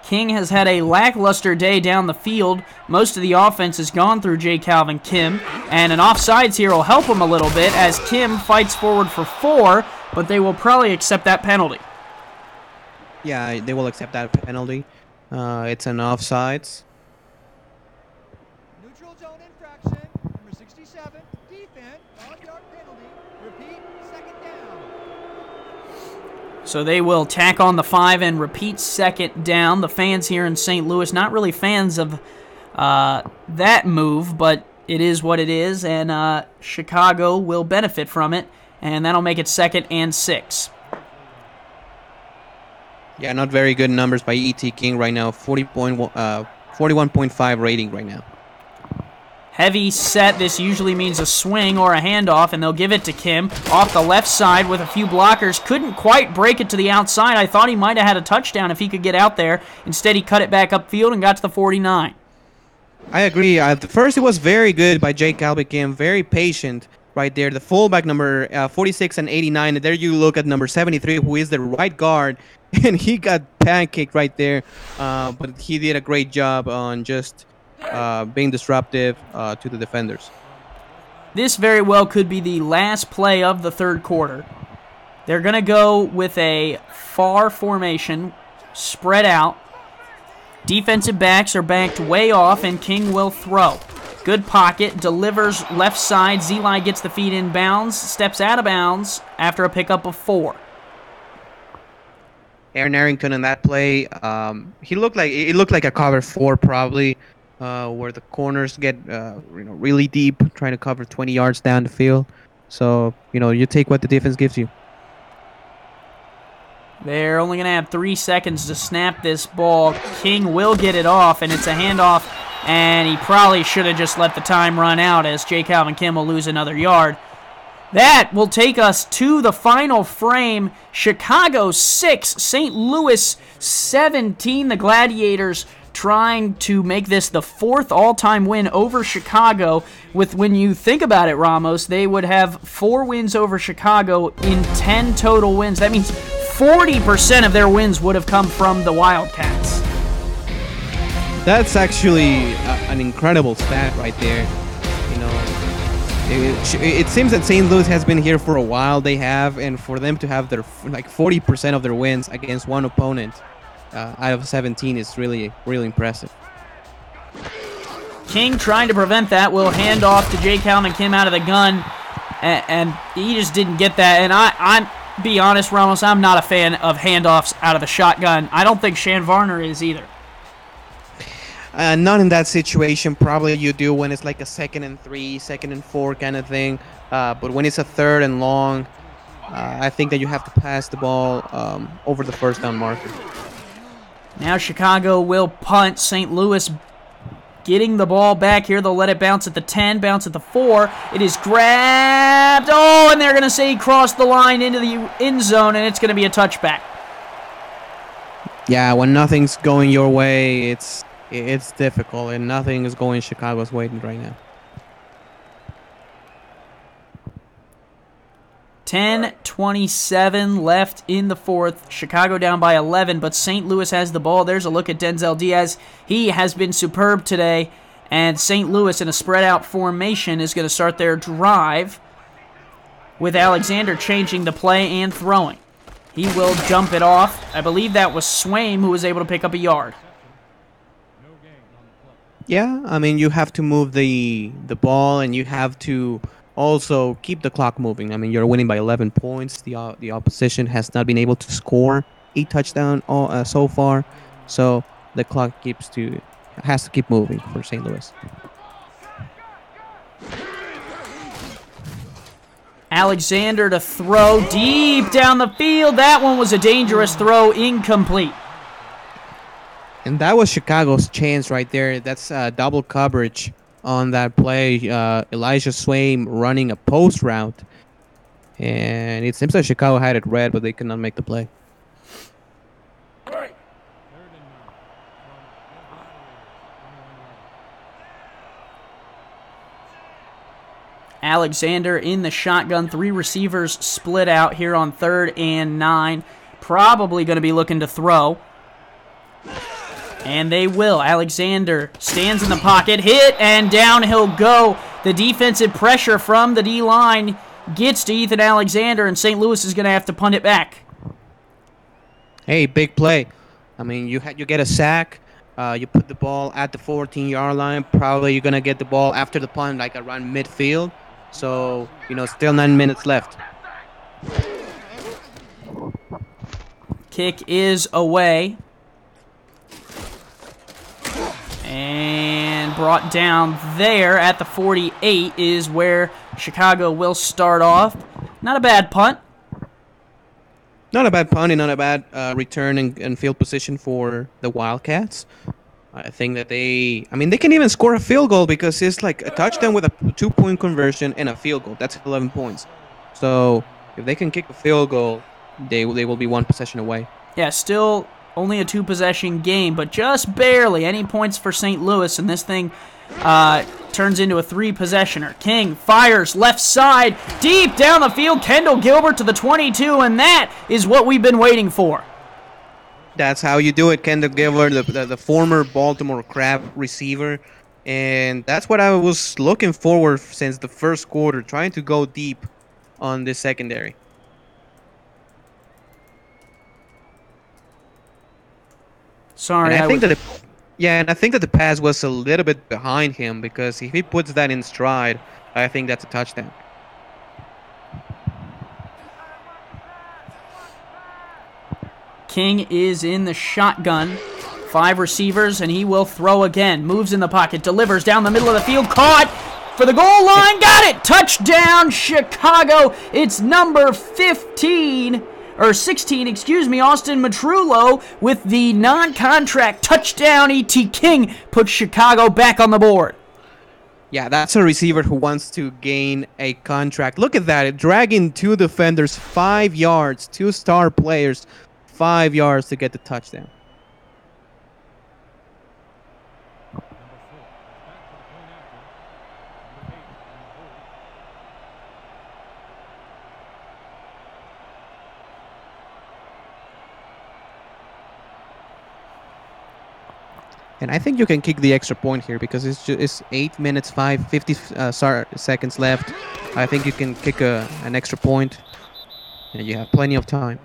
King has had a lackluster day down the field. Most of the offense has gone through J. Calvin Kim, and an offsides here will help him a little bit as Kim fights forward for 4, but they will probably accept that penalty. Yeah, they will accept that penalty. It's an offsides. Neutral zone infraction, number 67, defense, 5-yard penalty, repeat, 2nd down. So they will tack on the 5 and repeat 2nd down. The fans here in St. Louis, not really fans of that move, but it is what it is, and Chicago will benefit from it, and that'll make it 2nd and 6. Yeah, not very good numbers by E.T. King right now. 41.5 rating right now. Heavy set. This usually means a swing or a handoff, and they'll give it to Kim off the left side with a few blockers. Couldn't quite break it to the outside. I thought he might have had a touchdown if he could get out there. Instead, he cut it back upfield and got to the 49. I agree. First, it was very good by J. Calvin Kim. Very patient right there. The fullback number 46 and 89. And there you look at number 73, who is the right guard. And he got pancaked right there. But he did a great job on just being disruptive to the defenders. This very well could be the last play of the third quarter. They're going to go with a far formation, spread out. Defensive backs are backed way off, and King will throw. Good pocket, delivers left side. Zeli gets the feet in bounds, steps out of bounds after a pickup of 4. Aaron Arrington in that play, it looked like a cover 4 probably, where the corners get really deep, trying to cover 20 yards down the field. So you take what the defense gives you. They're only going to have 3 seconds to snap this ball. King will get it off, and it's a handoff, and he probably should have just let the time run out as J. Calvin Kim will lose another yard. That will take us to the final frame. Chicago 6, St. Louis 17. The Gladiators trying to make this the 4th all-time win over Chicago. When you think about it, Ramos, they would have 4 wins over Chicago in 10 total wins. That means 40% of their wins would have come from the Wildcats. That's actually an incredible stat right there. It seems that St. Louis has been here for a while. They have, and for them to have their 40% of their wins against one opponent out of 17 is really, really impressive. King trying to prevent that will hand off to J. Calvin Kim out of the gun, and he just didn't get that. And I'm be honest, Ramos, I'm not a fan of handoffs out of the shotgun. I don't think Shan Varner is either. Not in that situation. Probably you do when it's like a 2nd and 3, 2nd and 4 kind of thing. But when it's a 3rd and long, I think that you have to pass the ball over the first down marker. Now Chicago will punt. St. Louis getting the ball back here. They'll let it bounce at the 10, bounce at the 4. It is grabbed. Oh, and they're going to say he crossed the line into the end zone, and it's going to be a touchback. Yeah, when nothing's going your way, it's difficult, and nothing is going Chicago's way right now. 10:27 left in the 4th. Chicago down by 11, but St. Louis has the ball. There's a look at Denzel Diaz. He has been superb today, and St. Louis in a spread-out formation is going to start their drive with Alexander changing the play and throwing. He will jump it off. I believe that was Swaim who was able to pick up a yard. Yeah, I mean, you have to move the ball, and you have to also keep the clock moving. I mean, you're winning by 11 points. The opposition has not been able to score a touchdown so far, so the clock has to keep moving for St. Louis. Alexander to throw deep down the field. That one was a dangerous throw, incomplete. And that was Chicago's chance right there. That's double coverage on that play. Elijah Swaim running a post route. And it seems like Chicago had it read, but they could not make the play. Alexander in the shotgun. 3 receivers split out here on 3rd and 9. Probably going to be looking to throw. And they will. Alexander stands in the pocket, hit, and down he'll go. The defensive pressure from the D-line gets to Ethan Alexander, and St. Louis is going to have to punt it back. Hey, big play. I mean, you get a sack. You put the ball at the 14-yard line. Probably you're going to get the ball after the punt, like around midfield. So, still 9 minutes left. Kick is away. And brought down there at the 48 is where Chicago will start off. Not a bad punt. Not a bad punt and not a bad return and field position for the Wildcats. I think that they can even score a field goal because it's like a touchdown with a 2-point conversion and a field goal. That's 11 points. So if they can kick a field goal, they will be 1 possession away. Yeah, still only a 2-possession game, but just barely any points for St. Louis, and this thing turns into a 3-possessioner. King fires left side, deep down the field. Kendall Gilbert to the 22, and that is what we've been waiting for. That's how you do it. Kendall Gilbert, the former Baltimore Crab receiver, And that's what I was looking forward since the first quarter, trying to go deep on this secondary. Sorry, And I think that the pass was a little bit behind him, because if he puts that in stride, I think that's a touchdown. King is in the shotgun. 5 receivers, and he will throw again. Moves in the pocket, delivers down the middle of the field. Caught for the goal line. Got it. Touchdown, Chicago. It's number 15, or 16, excuse me, Austin Matrullo with the non-contract touchdown. E.T. King puts Chicago back on the board. Yeah, that's a receiver who wants to gain a contract. Look at that. Dragging 2 defenders 5 yards, 2 star players 5 yards to get the touchdown. And I think you can kick the extra point here, because it's 8 minutes, 50 seconds left. I think you can kick an extra point, and you have plenty of time.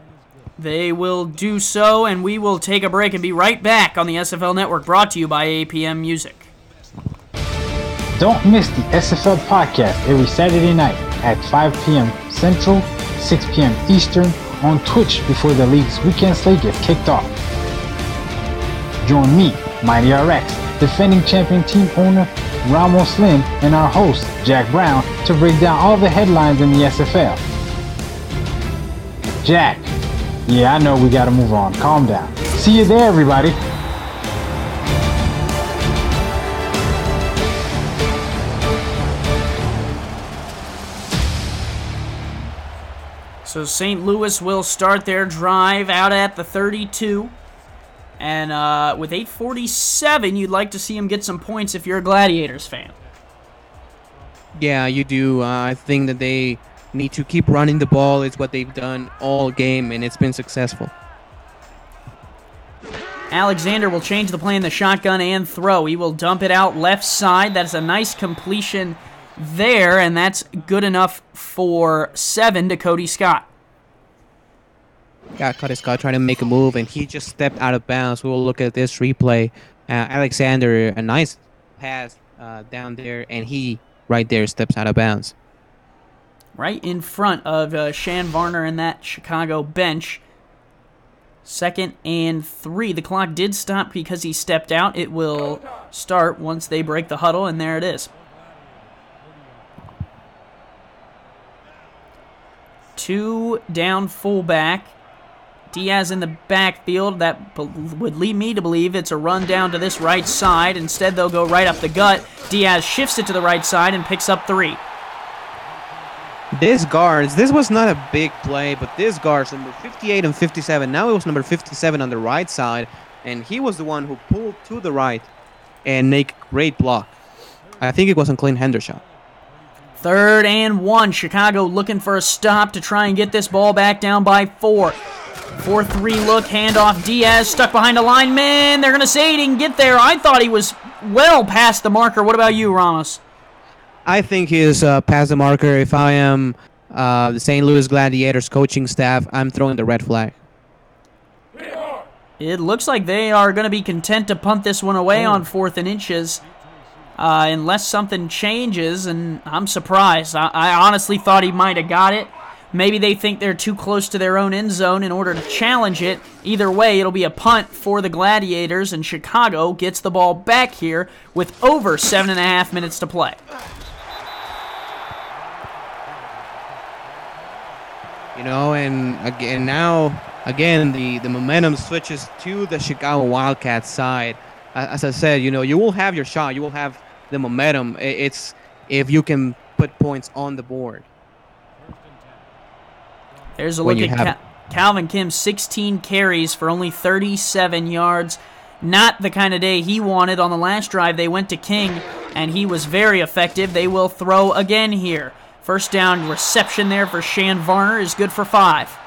They will do so, and we will take a break and be right back on the SFL Network, brought to you by APM Music. Don't miss the SFL podcast every Saturday night at 5 p.m. Central, 6 p.m. Eastern on Twitch before the league's weekend slate gets kicked off. Join me, Mighty RX, defending champion team owner Ramos Lynn, and our host Jack Brown to break down all the headlines in the SFL. Jack, yeah, I know we gotta move on. Calm down. See you there, everybody. So St. Louis will start their drive out at the 32. And with 8:47, you'd like to see him get some points if you're a Gladiators fan. Yeah, you do. I think that they need to keep running the ball. It's what they've done all game, and it's been successful. Alexander will change the play in the shotgun and throw. He will dump it out left side. That's a nice completion there, and that's good enough for 7 to Cody Scott. Yeah, Cody Scott trying to make a move, and he just stepped out of bounds. We'll look at this replay. Alexander, a nice pass down there, and he right there steps out of bounds. Right in front of Shan Varner and that Chicago bench. 2nd and 3. The clock did stop because he stepped out. It will start once they break the huddle, and there it is. 2 down fullback. Diaz in the backfield. That would lead me to believe it's a run down to this right side. Instead, they'll go right up the gut. Diaz shifts it to the right side and picks up 3. This was not a big play, but this guards, number 58 and 57. Now it was number 57 on the right side, and he was the one who pulled to the right and make a great block. I think it was on Clint Hendershot. 3rd and 1. Chicago looking for a stop to try and get this ball back down by 4. 4-3 look, handoff. Diaz stuck behind a lineman. They're going to say he didn't get there. I thought he was well past the marker. What about you, Ramos? I think he's past the marker. If I am the St. Louis Gladiators coaching staff, I'm throwing the red flag. It looks like they are going to be content to punt this one away on 4th and inches. Unless something changes, and I'm surprised. I honestly thought he might have got it. Maybe they think they're too close to their own end zone in order to challenge it. Either way, it'll be a punt for the Gladiators, and Chicago gets the ball back here with over 7.5 minutes to play. You know, and again, the momentum switches to the Chicago Wildcats side. As I said, you know, you will have your shot. You will have the momentum. It's if you can put points on the board. There's a look at Calvin Kim, 16 carries for only 37 yards. Not the kind of day he wanted. On the last drive, they went to King, and he was very effective. They will throw again here. First down reception there for Shan Varner is good for 5.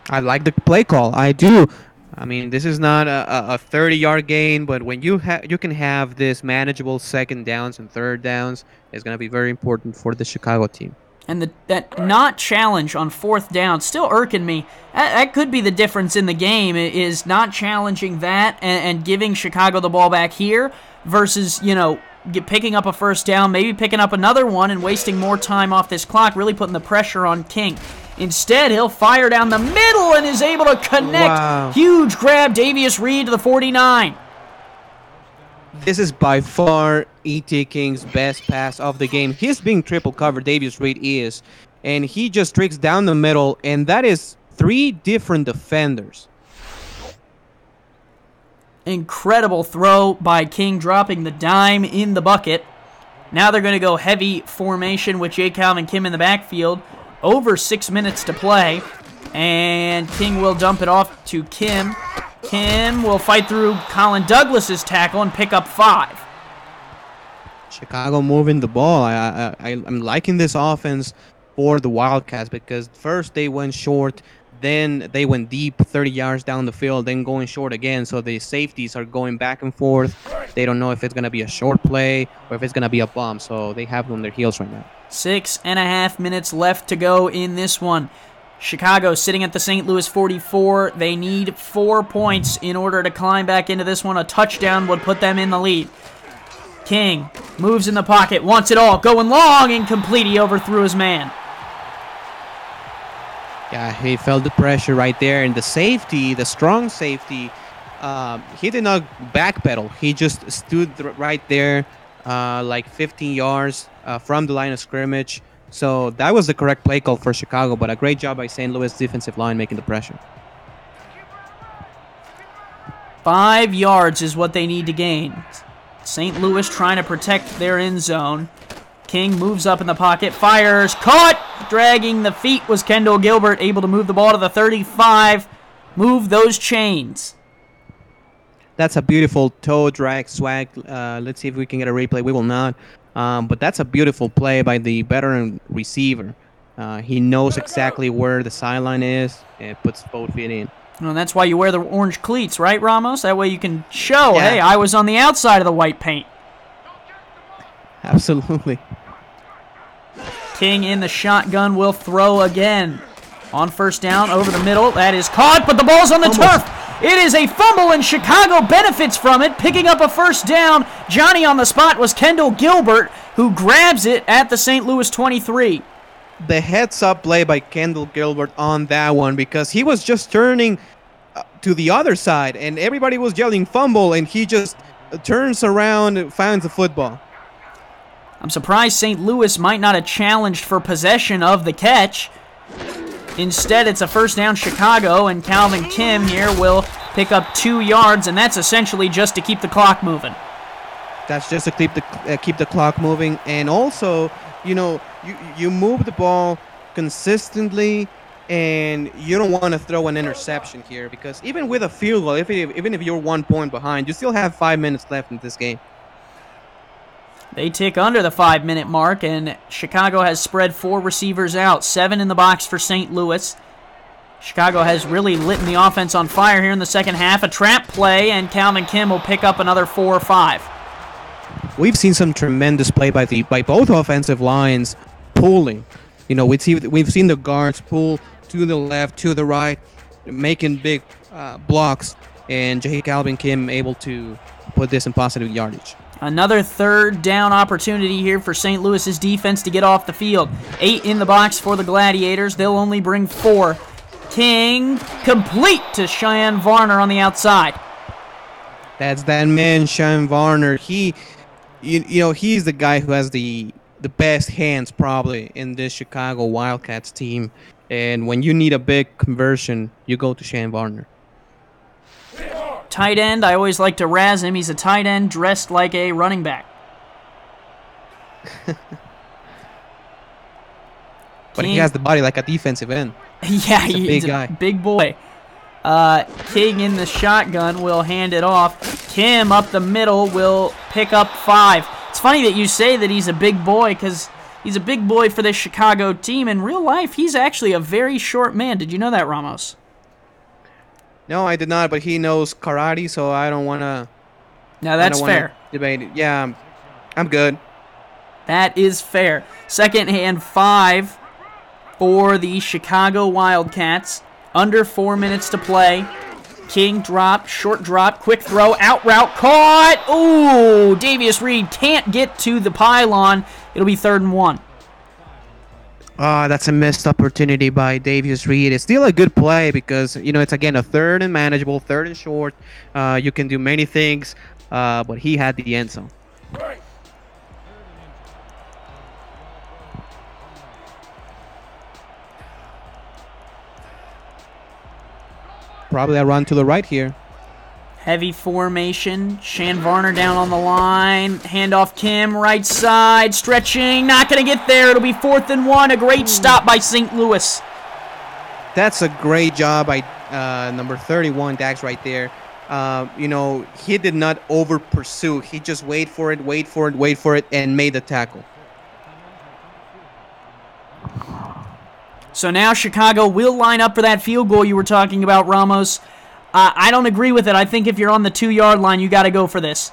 I like the play call. I do. I mean, this is not a 30-yard gain, but when you can have this manageable second downs and third downs, it's going to be very important for the Chicago team. And that not challenge on fourth down still irking me. That could be the difference in the game, is not challenging that and giving Chicago the ball back here versus, picking up a first down, maybe picking up another one and wasting more time off this clock, really putting the pressure on King. Instead, he'll fire down the middle and is able to connect. Wow. Huge grab, Davius Reed to the 49. This is by far E.T. King's best pass of the game. He's being triple covered, Davius Reed is, and he just streaks down the middle, and that is 3 different defenders. Incredible throw by King, dropping the dime in the bucket. Now they're going to go heavy formation with J. Calvin Kim in the backfield. Over 6 minutes to play, and King will dump it off to Kim. Kim will fight through Colin Douglas's tackle and pick up 5. Chicago moving the ball. I'm liking this offense for the Wildcats because first they went short, then they went deep 30 yards down the field, then going short again. So the safeties are going back and forth. They don't know if it's going to be a short play or if it's going to be a bomb. So they have them on their heels right now. 6.5 minutes left to go in this one. Chicago sitting at the St. Louis 44. They need 4 points in order to climb back into this one. A touchdown would put them in the lead. King moves in the pocket, wants it all, going long, incomplete. He overthrew his man. Yeah, he felt the pressure right there. And the safety, the strong safety, he did not backpedal. He just stood right there like 15 yards from the line of scrimmage. So that was the correct play call for Chicago, but a great job by St. Louis defensive line making the pressure. 5 yards is what they need to gain. St. Louis trying to protect their end zone. King moves up in the pocket, fires, caught! Dragging the feet was Kendall Gilbert, able to move the ball to the 35. Move those chains. That's a beautiful toe drag swag. Let's see if we can get a replay. We will not. But that's a beautiful play by the veteran receiver. He knows exactly where the sideline is and puts both feet in. Well, that's why you wear the orange cleats, right, Ramos? That way you can show, Yeah. hey, I was on the outside of the white paint. Absolutely. King in the shotgun will throw again. On first down, over the middle. That is caught, but the ball's on the turf. It is a fumble, and Chicago benefits from it, picking up a first down. Johnny on the spot was Kendall Gilbert, who grabs it at the St. Louis 23. The heads-up play by Kendall Gilbert on that one because he was just turning to the other side, and everybody was yelling fumble, and he just turns around and finds the football. I'm surprised St. Louis might not have challenged for possession of the catch. Instead, it's a first down Chicago, and Calvin Kim here will pick up 2 yards, and that's essentially just to keep the clock moving. That's just to keep the clock moving, and also, you move the ball consistently, and you don't want to throw an interception here because even with a field goal, even if you're 1 point behind, you still have 5 minutes left in this game. They tick under the 5-minute mark, and Chicago has spread 4 receivers out, 7 in the box for St. Louis. Chicago has really lit the offense on fire here in the second half. A trap play, and Calvin Kim will pick up another 4 or 5. We've seen some tremendous play by both offensive lines pulling. We've seen the guards pull to the left, to the right, making big blocks, and J. Calvin Kim able to put this in positive yardage. Another third down opportunity here for St. Louis's defense to get off the field. 8 in the box for the Gladiators. They'll only bring 4. King complete to Cheyenne Varner on the outside. That's that man, Cheyenne Varner. He's the guy who has the best hands probably in this Chicago Wildcats team. And when you need a big conversion, you go to Cheyenne Varner. Tight end, I always like to razz him. He's a tight end dressed like a running back. But he has the body like a defensive end. Yeah, he's a big guy. Big boy. King in the shotgun will hand it off. Kim up the middle will pick up 5. It's funny that you say that he's a big boy because he's a big boy for this Chicago team. In real life, he's actually a very short man. Did you know that, Ramos? No, I did not, but he knows karate, so I don't want to. Now that's fair. Debate it. Yeah, I'm good. That is fair. Second and 5 for the Chicago Wildcats. Under 4 minutes to play. King drop, short drop, quick throw, out route, caught! Ooh, Davius Reed can't get to the pylon. It'll be 3rd and 1. That's a missed opportunity by Davius Reed. It's still a good play because, it's, again, a 3rd and manageable, 3rd and short. You can do many things, but he had the end zone. Probably a run to the right here. Heavy formation. Shan Varner down on the line. Handoff Kim, right side. Stretching. Not going to get there. It'll be 4th and 1. A great stop by St. Louis. That's a great job by number 31, Dax, right there. He did not over-pursue. He just wait for it, and made the tackle. So now Chicago will line up for that field goal you were talking about, Ramos. I don't agree with it. I think if you're on the 2-yard line, you got to go for this.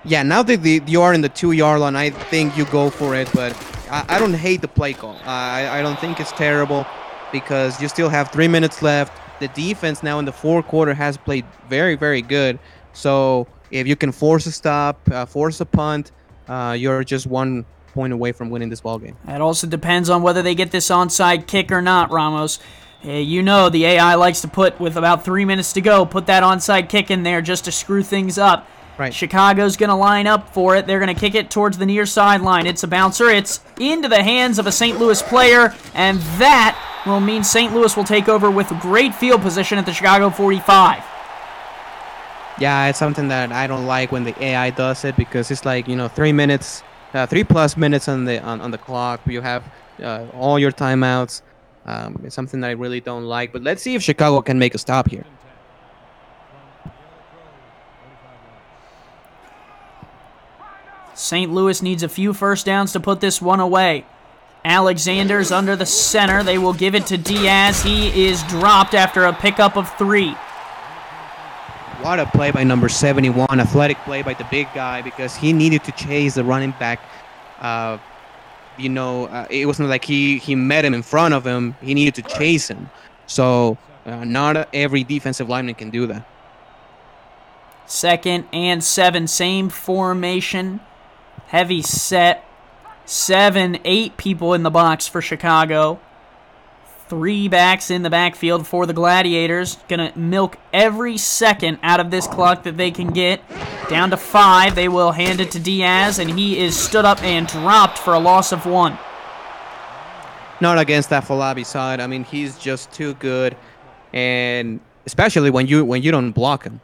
Yeah, now that you are in the 2-yard line, I think you go for it, but I don't hate the play call. I don't think it's terrible because you still have 3 minutes left. The defense now in the fourth quarter has played very, very good. So if you can force a stop, force a punt, you're just 1 point away from winning this ballgame. That also depends on whether they get this onside kick or not, Ramos. The AI likes to put, with about 3 minutes to go, put that onside kick in there just to screw things up. Right. Chicago's going to line up for it. They're going to kick it towards the near sideline. It's a bouncer. It's into the hands of a St. Louis player, and that will mean St. Louis will take over with great field position at the Chicago 45. Yeah, it's something that I don't like when the AI does it because it's like, 3 minutes, 3+ minutes on the clock. You have all your timeouts. It's something that I really don't like. But let's see if Chicago can make a stop here. St. Louis needs a few first downs to put this one away. Alexander's under the center. They will give it to Diaz. He is dropped after a pickup of 3. What a play by number 71. Athletic play by the big guy because he needed to chase the running back. It wasn't like he met him in front of him. He needed to chase him. So not every defensive lineman can do that. 2nd and 7, same formation. Heavy set. 7, 8 people in the box for Chicago. 3 backs in the backfield for the Gladiators. Going to milk every second out of this clock that they can get. Down to 5. They will hand it to Diaz, and he is stood up and dropped for a loss of 1. Not against that Falabi side. I mean, he's just too good, and especially when you don't block him.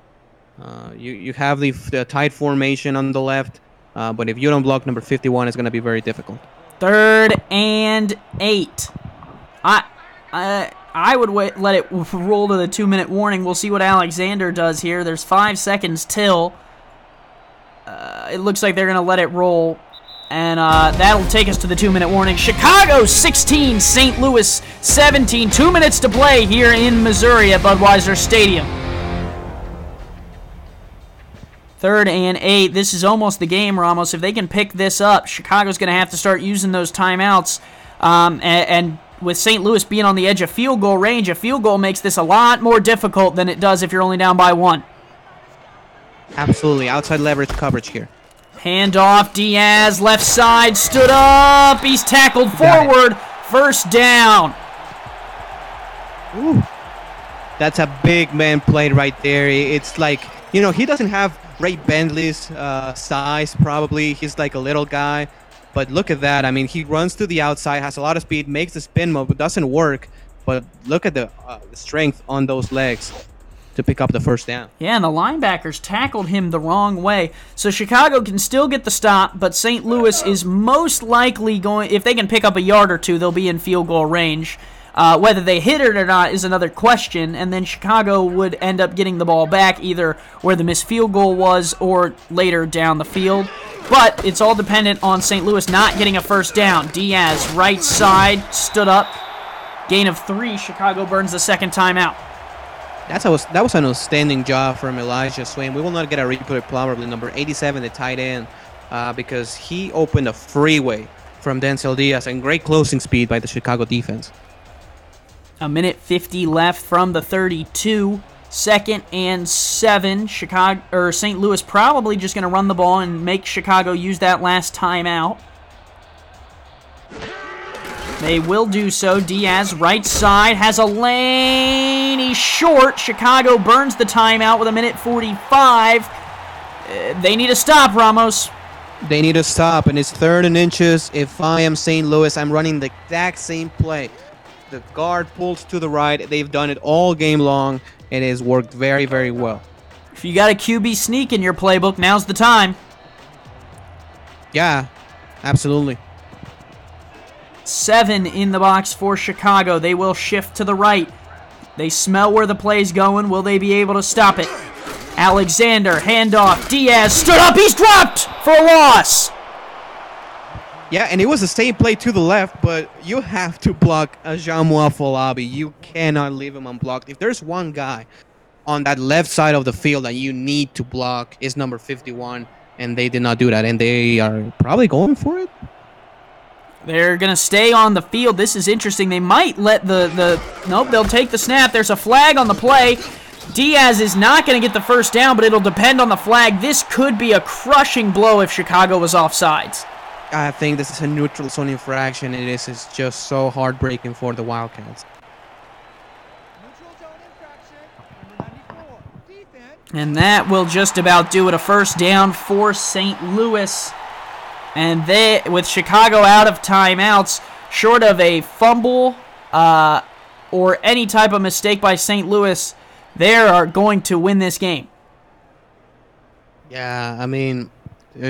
You have the tight formation on the left, but if you don't block number 51, it's going to be very difficult. 3rd and 8. I would let it roll to the 2-minute warning. We'll see what Alexander does here. There's 5 seconds till. It looks like they're going to let it roll. And that'll take us to the 2-minute warning. Chicago 16, St. Louis 17. 2 minutes to play here in Missouri at Budweiser Stadium. 3rd and 8. This is almost the game, Ramos. If they can pick this up, Chicago's going to have to start using those timeouts. And with St. Louis being on the edge of field goal range, a field goal makes this a lot more difficult than it does if you're only down by 1. Absolutely. Outside leverage coverage here. Handoff, Diaz, left side, stood up. He's tackled forward. First down. Ooh. That's a big man play right there. It's like, he doesn't have Ray Bentley's size probably. He's like a little guy. But look at that. I mean, he runs to the outside, has a lot of speed, makes the spin move, but doesn't work. But look at the strength on those legs to pick up the first down. Yeah, and the linebackers tackled him the wrong way. So Chicago can still get the stop, but St. Louis is most likely going, if they can pick up a yard or two, they'll be in field goal range. Whether they hit it or not is another question, and then Chicago would end up getting the ball back either where the missed field goal was or later down the field. But it's all dependent on St. Louis not getting a first down. Diaz, right side, stood up. Gain of 3. Chicago burns the second timeout. That was an outstanding job from Elijah Swain. We will not get a replay, probably number 87, the tight end, because he opened a freeway from Denzel Diaz, and great closing speed by the Chicago defense. A minute 50 left from the 32. 2nd and 7. St. Louis probably just going to run the ball and make Chicago use that last timeout. They will do so. Diaz, right side, has a lane. He's short. Chicago burns the timeout with a minute 45. They need to stop, Ramos. They need to stop, and it's 3rd and inches. If I am St. Louis, I'm running the exact same play. The guard pulls to the right. They've done it all game long. It has worked very, very well. If you got a QB sneak in your playbook, now's the time. Yeah, absolutely. 7 in the box for Chicago. They will shift to the right. They smell where the play's going. Will they be able to stop it? Alexander, handoff. Diaz stood up. He's dropped for a loss. Yeah, and it was the same play to the left, but you have to block a Jean-Moi Falabi. You cannot leave him unblocked. If there's one guy on that left side of the field that you need to block, is number 51, and they did not do that, and they are probably going for it. They're going to stay on the field. This is interesting. They might let nope, they'll take the snap. There's a flag on the play. Diaz is not going to get the first down, but it'll depend on the flag. This could be a crushing blow if Chicago was offsides. I think this is a neutral zone infraction, and this is just so heartbreaking for the Wildcats. Neutral zone infraction, number 94, defense. And that will just about do it. A first down for St. Louis. And they, with Chicago out of timeouts, short of a fumble or any type of mistake by St. Louis, they are going to win this game. Yeah, I mean,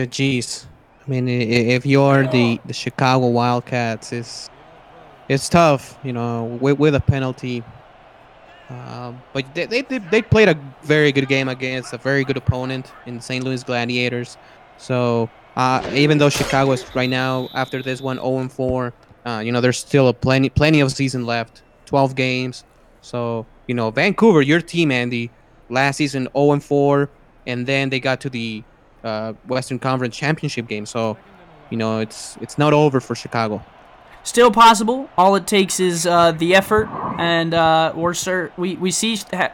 geez. I mean, if you're the Chicago Wildcats, it's tough, you know, with a penalty. But they played a very good game against a very good opponent in St. Louis Gladiators. So even though Chicago is right now, after this one, 0-4, you know, there's still plenty of season left, 12 games. So, you know, Vancouver, your team, Andy, last season 0-4, and then they got to the Western Conference Championship game. So, you know, it's not over for Chicago. Still possible. All it takes is the effort, and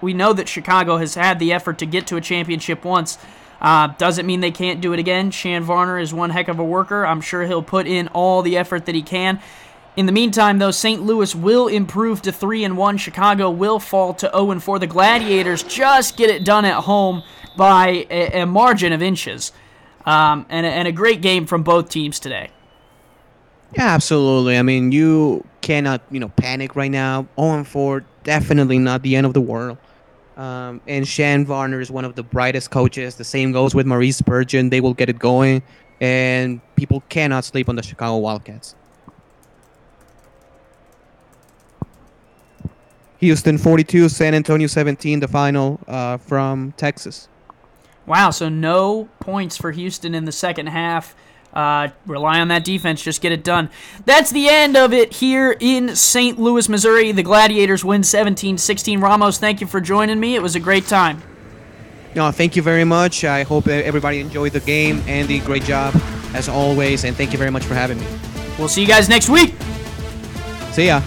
we know that Chicago has had the effort to get to a championship once. Doesn't mean they can't do it again. Shan Varner is one heck of a worker. I'm sure he'll put in all the effort that he can. In the meantime, though, St. Louis will improve to 3-1. Chicago will fall to 0-4. The Gladiators just get it done at home by a margin of inches. And a great game from both teams today. Yeah, absolutely. I mean, you cannot, panic right now. 0-4, definitely not the end of the world. And Shan Varner is one of the brightest coaches. The same goes with Maurice Spurgeon. They will get it going. And people cannot sleep on the Chicago Wildcats. Houston 42, San Antonio 17, the final from Texas. Wow, so no points for Houston in the second half. Rely on that defense, just get it done. That's the end of it here in St. Louis, Missouri. The Gladiators win 17-16. Ramos, thank you for joining me. It was a great time. No, thank you very much. I hope everybody enjoyed the game. Andy, great job as always, and thank you very much for having me. We'll see you guys next week. See ya.